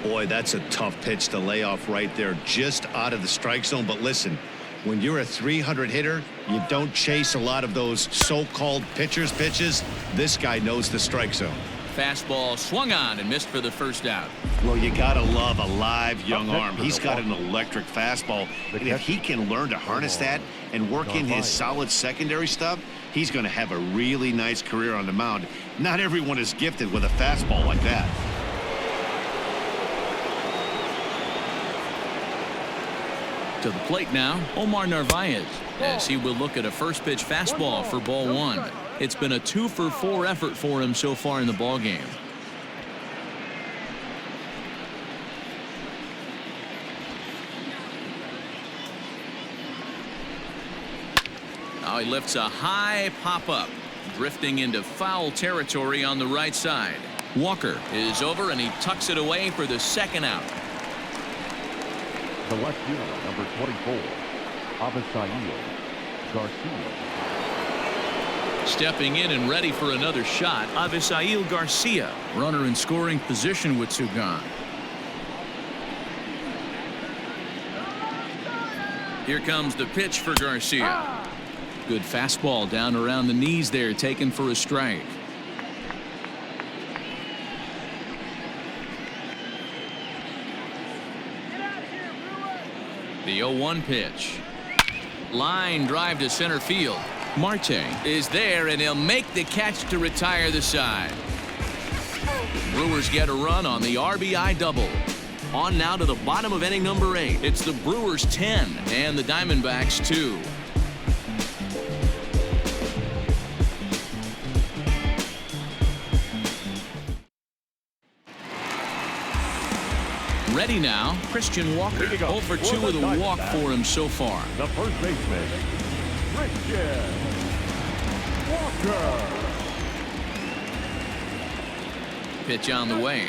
[SPEAKER 2] Boy, that's a tough pitch to lay off right there, just out of the strike zone. But listen, when you're a 300 hitter, you don't chase a lot of those so-called pitchers' pitches. This guy knows the strike zone.
[SPEAKER 1] Fastball swung on and missed for the first out.
[SPEAKER 2] Well, you gotta love a live young arm. He's got an electric fastball, and if he can learn to harness that and work in his solid secondary stuff, he's going to have a really nice career on the mound. Not everyone is gifted with a fastball like that.
[SPEAKER 1] To the plate now, Omar Narvaez, as he will look at a first pitch fastball for ball 1. It's been a 2-for-4 effort for him so far in the ballgame. Now he lifts a high pop-up, drifting into foul territory on the right side. Walker is over and he tucks it away for the second out.
[SPEAKER 4] The left fielder, number 24, Avisail Garcia.
[SPEAKER 1] Stepping in and ready for another shot, Avisail Garcia, runner in scoring position with Sugan. Here comes the pitch for Garcia. Good fastball down around the knees there, taken for a strike. The 0-1 pitch. Line drive to center field. Marte is there, and he'll make the catch to retire the side. Brewers get a run on the RBI double. On now to the bottom of inning number 8. It's the Brewers 10 and the Diamondbacks 2. Ready now, Christian Walker. 0 for 2 with a walk for him so far.
[SPEAKER 4] The first baseman, Christian Walker.
[SPEAKER 1] Pitch on the way.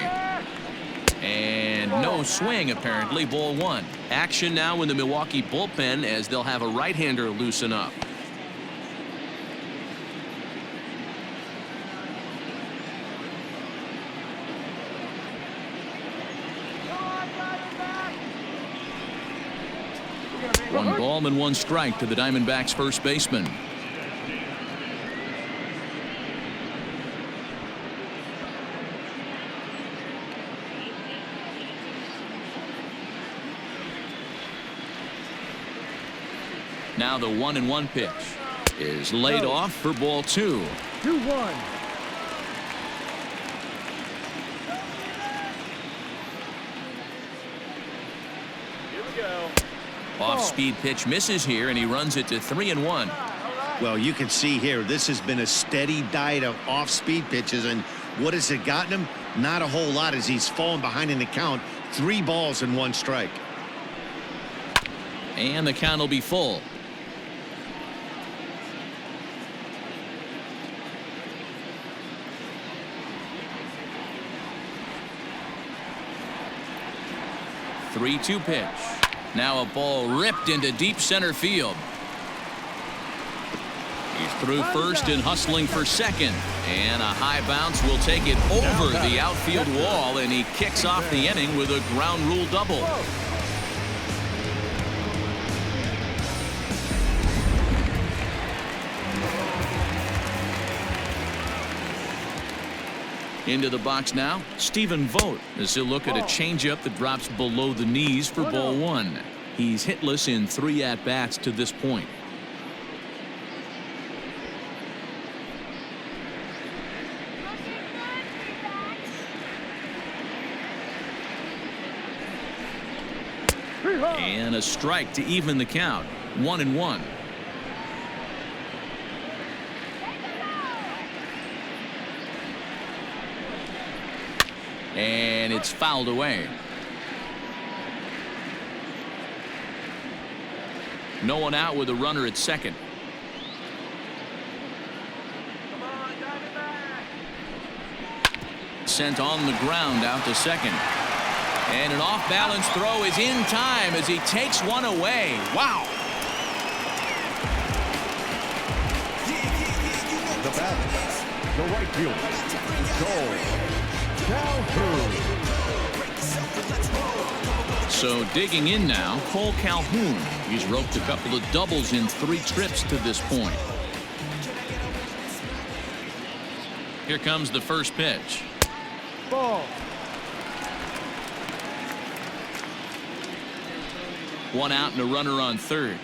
[SPEAKER 1] And no swing, apparently. Ball 1. Action now in the Milwaukee bullpen as they'll have a right-hander loosen up. One ball and 1 strike to the Diamondbacks first baseman. Now the 1-1 pitch is laid off for ball 2.
[SPEAKER 6] 2-1.
[SPEAKER 1] Off-speed pitch misses here, and he runs it to 3-1.
[SPEAKER 2] Well, you can see here, this has been a steady diet of off-speed pitches, and what has it gotten him? Not a whole lot as he's fallen behind in the count. 3 balls and 1 strike.
[SPEAKER 1] And the count will be full. Three-two pitch. Now a ball ripped into deep center field. He's through first and hustling for second. And a high bounce will take it over the outfield wall, and he kicks off the inning with a ground rule double. Into the box now, Stephen Vogt as he'll look at a changeup that drops below the knees for ball 1. He's hitless in 3 at-bats to this point. And a strike to even the count. 1-1. And it's fouled away. No one out with a runner at second. Sent on the ground out to second. And an off-balance throw is in time as he takes one away. Wow.
[SPEAKER 4] The batter, the right fielder,
[SPEAKER 1] So digging in now, Cole Calhoun. He's roped a couple of doubles in 3 trips to this point. Here comes the first pitch.
[SPEAKER 6] Ball.
[SPEAKER 1] 1 out and a runner on third.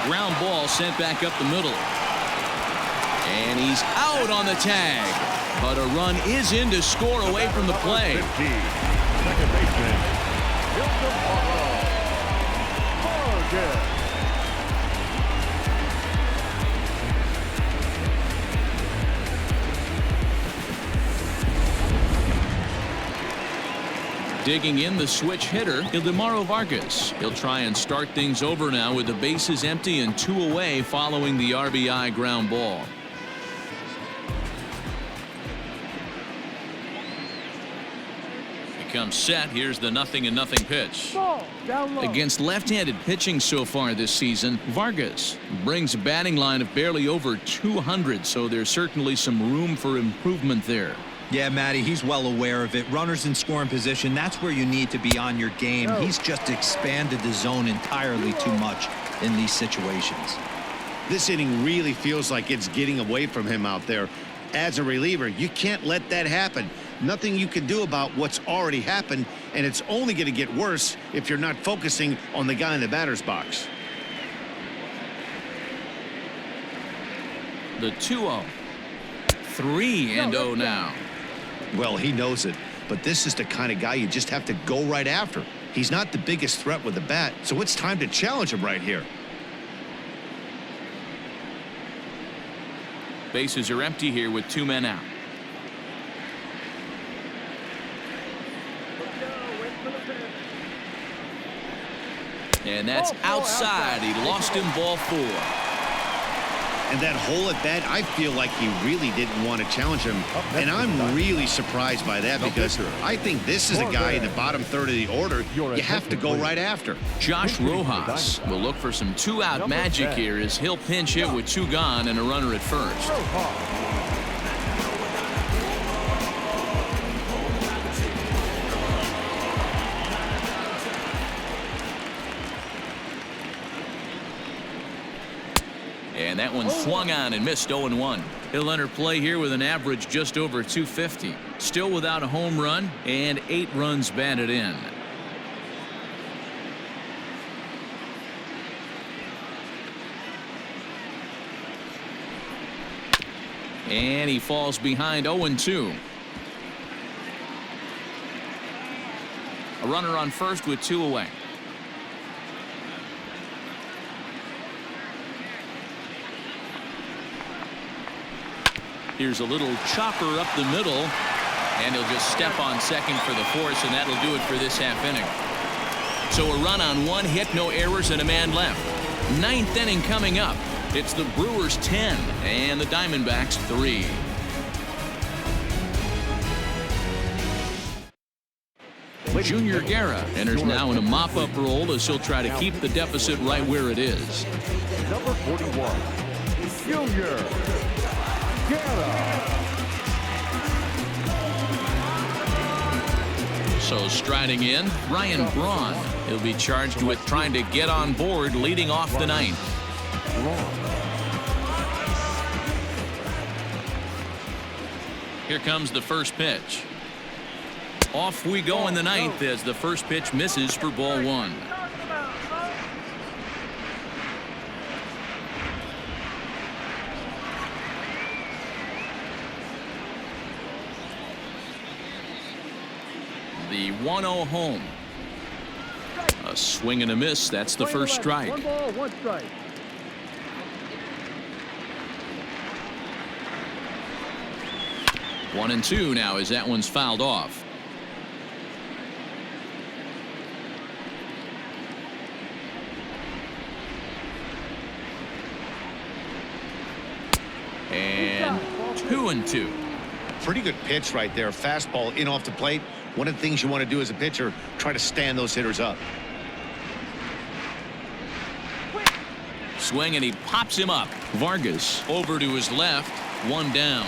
[SPEAKER 1] Ground ball sent back up the middle. And he's out on the tag. But a run is in to score away from the play.
[SPEAKER 4] 15, second baseman, Morgan.
[SPEAKER 1] Digging in, the switch hitter, Ildemaro Vargas. He'll try and start things over now with the bases empty and 2 away following the RBI ground ball. Comes set. Here's the 0-0 pitch.
[SPEAKER 6] Ball. Down low.
[SPEAKER 1] Against left-handed pitching so far this season, Vargas brings a batting line of barely over 200, so there's certainly some room for improvement there.
[SPEAKER 3] Yeah, Matty, he's well aware of it. Runners in scoring position, that's where you need to be on your game. He's just expanded the zone entirely too much in these situations.
[SPEAKER 2] This inning really feels like it's getting away from him out there. As a reliever, you can't let that happen. Nothing you can do about what's already happened, and it's only going to get worse if you're not focusing on the guy in the batter's box.
[SPEAKER 1] The 2-0. 3-0 now.
[SPEAKER 2] Well, he knows it, but this is the kind of guy you just have to go right after. He's not the biggest threat with the bat, so it's time to challenge him right here.
[SPEAKER 1] Bases are empty here with 2 men out. And that's outside. He lost him, ball 4.
[SPEAKER 2] And that hole at bat, I feel like he really didn't want to challenge him. And I'm really surprised by that because I think this is a guy in the bottom third of the order you have to go right after.
[SPEAKER 1] Josh Rojas will look for some 2-out magic here as he'll pinch hit with 2 gone and a runner at first. And that one swung on and missed. 0-1. He'll enter play here with an average just over 250. Still without a home run and 8 runs batted in. And he falls behind. 0-2. A runner on first with 2 away. Here's a little chopper up the middle, and he'll just step on second for the force, and that'll do it for this half inning. So a run on 1 hit, no errors, and a man left. 9th inning coming up. It's the Brewers 10 and the Diamondbacks 3. Junior Guerra enters now in a mop-up role as he'll try to keep the deficit right where it is.
[SPEAKER 4] Number 41, Junior Guerra.
[SPEAKER 1] So striding in, Ryan Braun. He'll be charged with trying to get on board leading off the 9th. Here comes the first pitch. Off we go in the 9th as the first pitch misses for ball 1. The 1-0 home. A swing and a miss. That's the first strike.
[SPEAKER 6] 1 ball, 1 strike.
[SPEAKER 1] One and 2 now as that one's fouled off. And 2-2.
[SPEAKER 2] Pretty good pitch right there. Fastball in off the plate. One of the things you want to do as a pitcher, try to stand those hitters up.
[SPEAKER 1] Swing and he pops him up. Vargas over to his left. 1 down.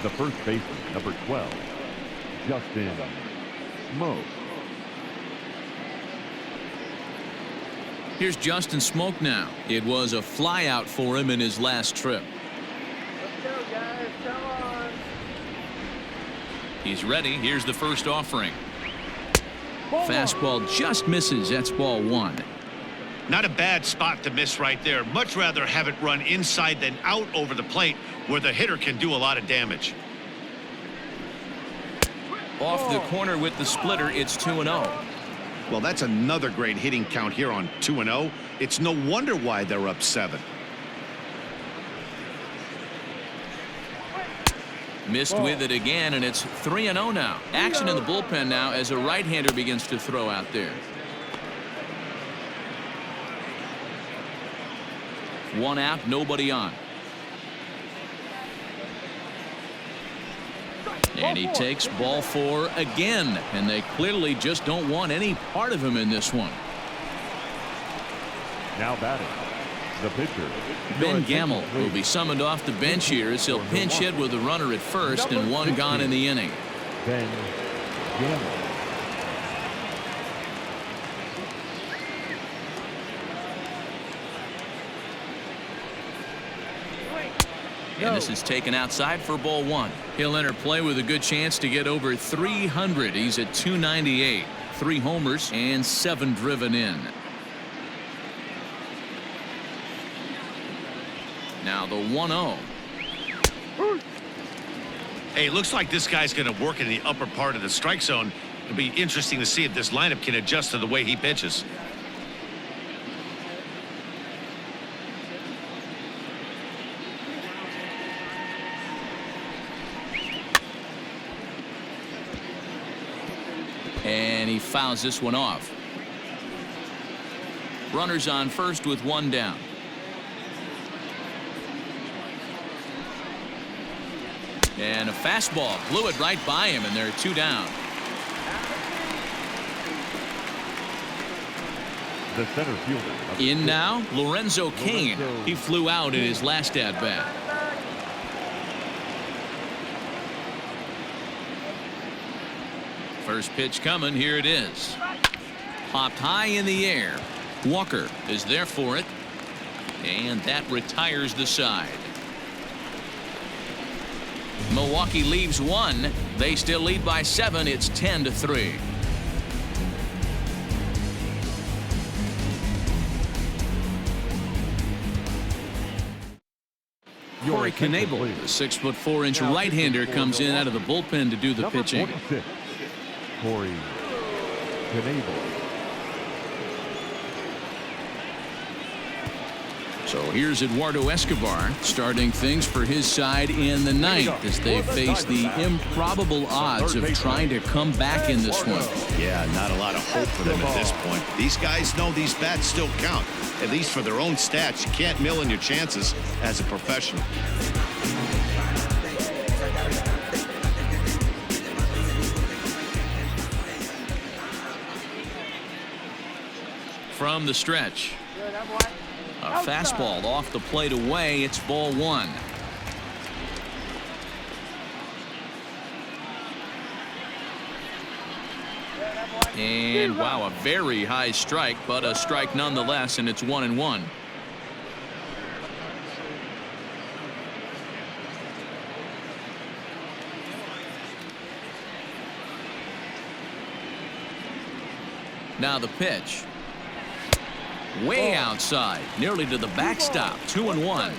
[SPEAKER 4] The first baseman, number 12, Justin Smoke.
[SPEAKER 1] Here's Justin Smoke now. It was a fly out for him in his last trip.
[SPEAKER 6] Let's go, guys. Come on.
[SPEAKER 1] He's ready. Here's the first offering. Fastball just misses. That's ball 1.
[SPEAKER 2] Not a bad spot to miss right there. Much rather have it run inside than out over the plate where the hitter can do a lot of damage.
[SPEAKER 1] Off the corner with the splitter. It's 2-0.
[SPEAKER 2] Well, that's another great hitting count here on 2-0. It's no wonder why they're up 7.
[SPEAKER 1] Missed with it again, and it's 3-0 now. Action in the bullpen now as a right-hander begins to throw out there. 1 out, nobody on. And he takes ball 4 again, and they clearly just don't want any part of him in this one.
[SPEAKER 4] Now batting, the pitcher,
[SPEAKER 1] Ben Gamble will be summoned off the bench here as he'll pinch hit with a runner at first and 1 gone in the inning.
[SPEAKER 4] Ben Gamble.
[SPEAKER 1] And this is taken outside for ball 1. He'll enter play with a good chance to get over 300. He's at 298. 3 homers and 7 driven in. Now the 1-0.
[SPEAKER 2] Hey, it looks like this guy's going to work in the upper part of the strike zone. It'll be interesting to see if this lineup can adjust to the way he pitches.
[SPEAKER 1] And he fouls this one off. Runners on first with one down. And a fastball blew it right by him, and there are two down.
[SPEAKER 4] The center fielder.
[SPEAKER 1] In now, Lorenzo Cain. He flew out in his last at-bat. First pitch coming. Here it is. Popped high in the air. Walker is there for it. And that retires the side. Milwaukee leaves one. They still lead by 7. It's 10-3. Corey Knebel, the 6'4" right-hander, comes in out of the bullpen to do the
[SPEAKER 4] Number
[SPEAKER 1] pitching.
[SPEAKER 4] 46, Corey Knebel.
[SPEAKER 1] So here's Eduardo Escobar starting things for his side in the 9th as they face the improbable odds of trying to come back in this one.
[SPEAKER 2] Yeah, not a lot of hope for them at this point. These guys know these bats still count, at least for their own stats. You can't mill in your chances as a professional.
[SPEAKER 1] From the stretch. A fastball off the plate away. It's ball 1. And wow, a very high strike, but a strike nonetheless, and it's 1-1. Now the pitch. Way outside, nearly to the backstop. 2-1.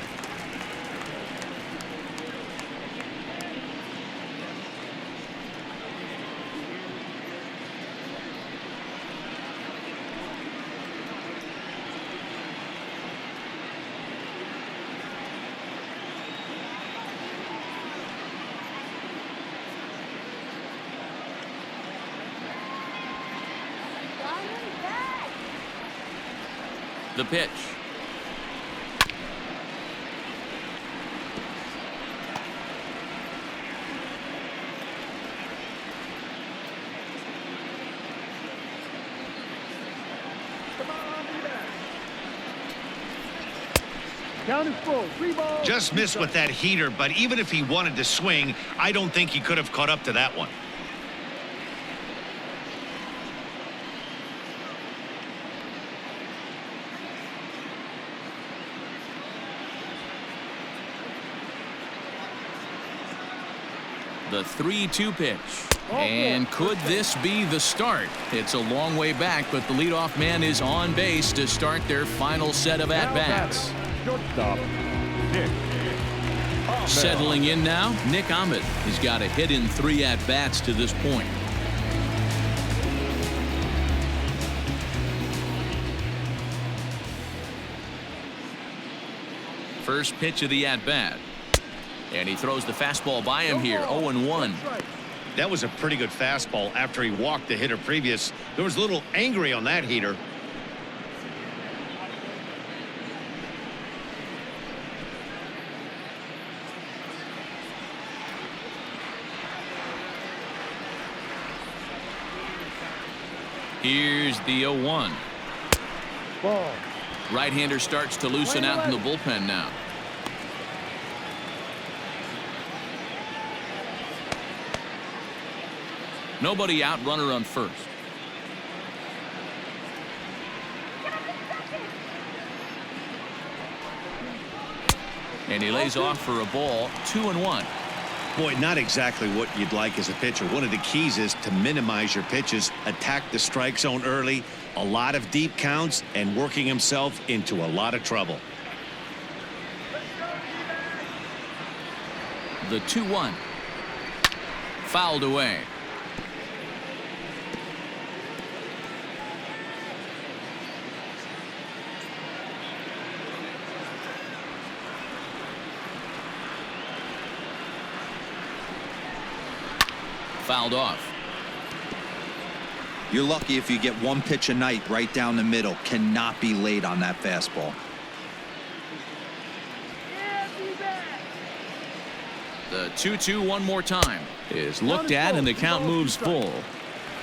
[SPEAKER 1] The pitch.
[SPEAKER 6] Count is full. 3 balls.
[SPEAKER 2] Just missed with that heater, but even if he wanted to swing, I don't think he could have caught up to that one.
[SPEAKER 1] The 3-2 pitch. And could this be the start? It's a long way back, but the leadoff man is on base to start their final set of at-bats.
[SPEAKER 4] Shortstop, Nick.
[SPEAKER 1] Settling in now, Nick Ahmed. He's got a hit in 3 at-bats to this point. First pitch of the at-bat. And he throws the fastball by him here. 0-1.
[SPEAKER 2] That was a pretty good fastball after he walked the hitter previous. There was a little angry on that heater.
[SPEAKER 1] Here's the 0-1.
[SPEAKER 6] Ball.
[SPEAKER 1] Right-hander starts to loosen out in the bullpen now. Nobody out, runner on first. And he lays off for a ball. 2-1.
[SPEAKER 2] Boy, not exactly what you'd like as a pitcher. One of the keys is to minimize your pitches, attack the strike zone early, a lot of deep counts, and working himself into a lot of trouble.
[SPEAKER 1] the 2-1. Fouled away. Fouled off.
[SPEAKER 3] You're lucky if you get one pitch a night right down the middle. Cannot be late on that fastball.
[SPEAKER 1] The 2-2 one more time is looked at, and the count moves full.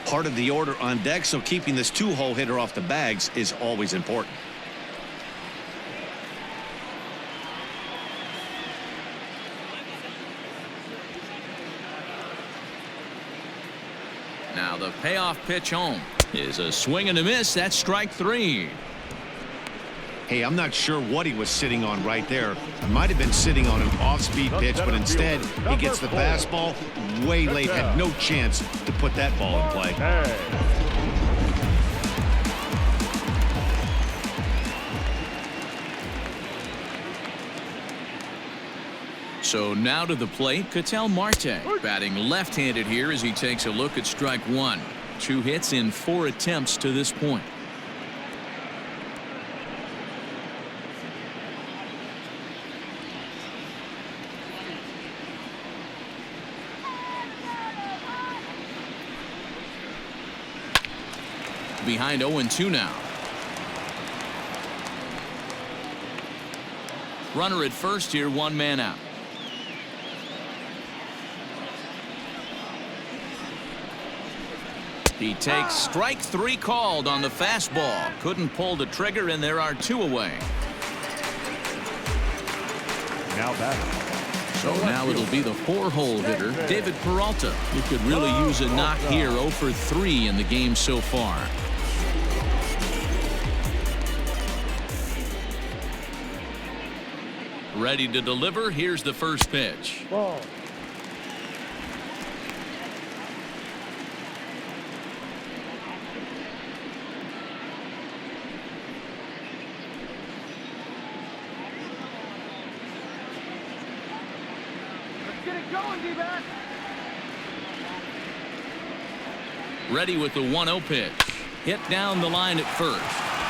[SPEAKER 2] Part of the order on deck, so keeping this two-hole hitter off the bags is always important.
[SPEAKER 1] Now the payoff pitch home is a swing and a miss. That's strike 3.
[SPEAKER 2] Hey, I'm not sure what he was sitting on right there. Might have been sitting on an off-speed pitch, but instead he gets the fastball way late. Had no chance to put that ball in play.
[SPEAKER 1] So now to the plate, Ketel Marte, batting left-handed here as he takes a look at strike 1. 2 hits in 4 attempts to this point. Behind 0-2 now. Runner at first here, 1 man out. He takes strike 3 called on the fastball. Couldn't pull the trigger, and there are 2 away.
[SPEAKER 4] Now batting.
[SPEAKER 1] So now it'll be the 4-hole hitter, David Peralta, who could really use a knock here. 0 for 3 in the game so far. Ready to deliver. Here's the first pitch.
[SPEAKER 6] Ball. Get it going, D-back.
[SPEAKER 1] Ready with the 1-0 pitch. Hit down the line at first.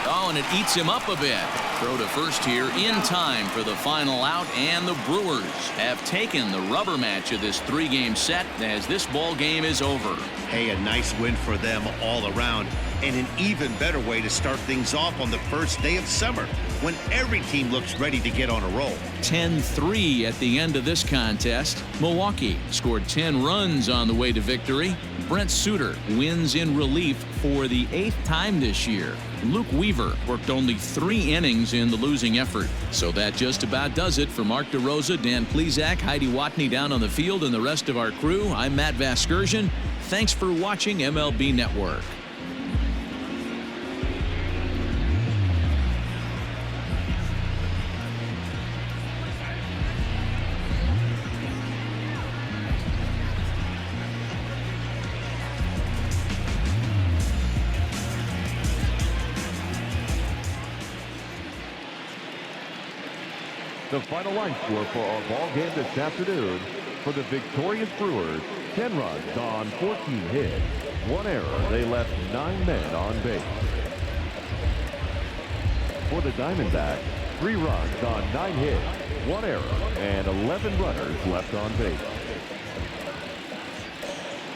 [SPEAKER 1] Oh, and it eats him up a bit. Throw to first here in time for the final out, and the Brewers have taken the rubber match of this 3-game set as this ball game is over.
[SPEAKER 2] Hey, a nice win for them all around, and an even better way to start things off on the first day of summer when every team looks ready to get on a roll.
[SPEAKER 1] 10-3 at the end of this contest. Milwaukee scored 10 runs on the way to victory. Brent Suter wins in relief for the 8th time this year. Luke Weaver worked only 3 innings in the losing effort. So that just about does it. For Mark DeRosa, Dan Plesac, Heidi Watney down on the field, and the rest of our crew, I'm Matt Vasgersian. Thanks for watching MLB Network.
[SPEAKER 4] The final line score for our ball game this afternoon: for the victorious Brewers, 10 runs on 14 hits, 1 error. They left 9 men on base. For the Diamondbacks, 3 runs on 9 hits, 1 error, and 11 runners left on base.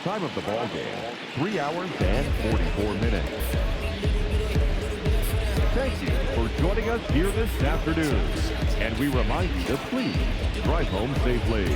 [SPEAKER 4] Time of the ball game, 3 hours and 44 minutes. Thank you for joining us here this afternoon. And we remind you to please drive home safely.